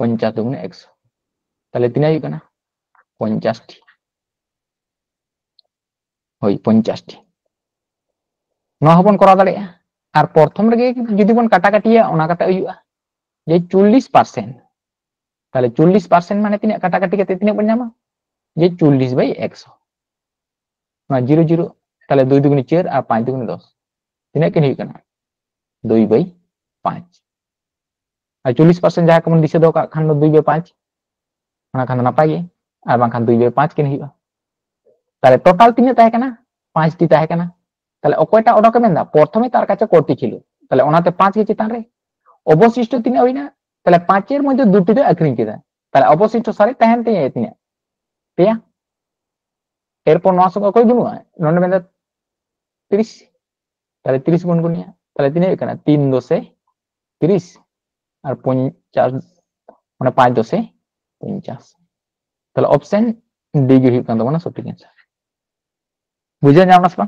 50 দুগুণে 100 তাহলে তিনে হই কানা 50 টি হই 50 টি নয়া হবন করা দাড়ে আর প্রথম রেগে যদি বন কাটাকাটিয়া ওনা কাটা হইয়া যে 40% তাহলে 40% মানে তিনে কাটাকাটি কাতে তিনে বন জামা যে 40/100 না 00 তাহলে 2 দুগুণে 4 আর 5 দুগুণে 10 তিনে কেন হই কানা 2/5 আর 40% যাহা কেমন দিছে দো খান 2/5 ওনা খান নাপাই গে আর বাংখান 2/5 কেন হইবা তাহলে টোটাল তিনে তাহে কানা 5 টি তাহে কানা তাহলে অকয়টা ওডক মেন্দা প্রথমে তার কাছে করতে ছিল তাহলে ওনাতে 5 কে চিতান রে অবশিষ্ট তিনে হইনা তাহলে 5 এর মধ্যে দুটি তো আখরিং কেদা তাহলে অবশিষ্ট সারি তাহেন তে তিনে পেয়া এরপর 9 সঙ্গে কই গুণ নন্ড মেন্দা 30 তাহলে 30 গুণ গুনিয়া তাহলে তিনে কানা 3 দোসে 30 আর 50 মানে 5 দোসে 50 তাহলে অপশন ডি গে হই কান তো না সঠিক आंसर বুঝে যাও না সব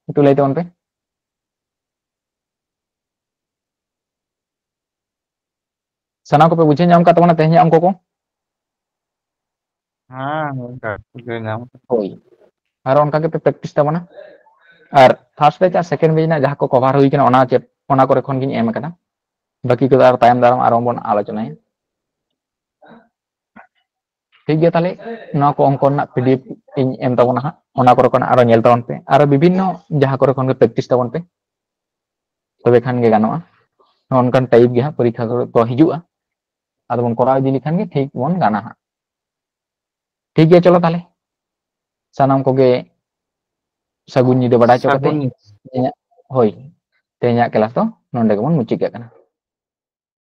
একটু লাইতে অন পে सना को पे बुझे जाम का तमना तेहे हमको को हाँ बुझे नाम होई আর অনকা কে প্র্যাকটিস তাবনা আর ফার্স্ট পেজ আর সেকেন্ড পেজ না যাহা কো কভার হই কিনা ওনা চে ওনা করে খন গিন এম কানা বাকি কো আর টাইম দারাম আর বন আলোচনা ঠিক গিয়া তাহলে না को অঙ্কন না পিডিএফ ইন এম তাবনা হা ওনা করে কোন আর নেল তাবন পে আর বিভিন্ন যাহা করে খন কে প্র্যাকটিস তাবন পে তবে খান গে গানোa অনকান টাইপ গিয়া পরীক্ষা তো হিজুआ আর বন করা দি লিখান গে ঠিক বন গানা হা ঠিক গিয়া চলো তাহলে sanam koge sagun nyide bada chokate सागुन hoy tenya kelas to nonde mon mucik kana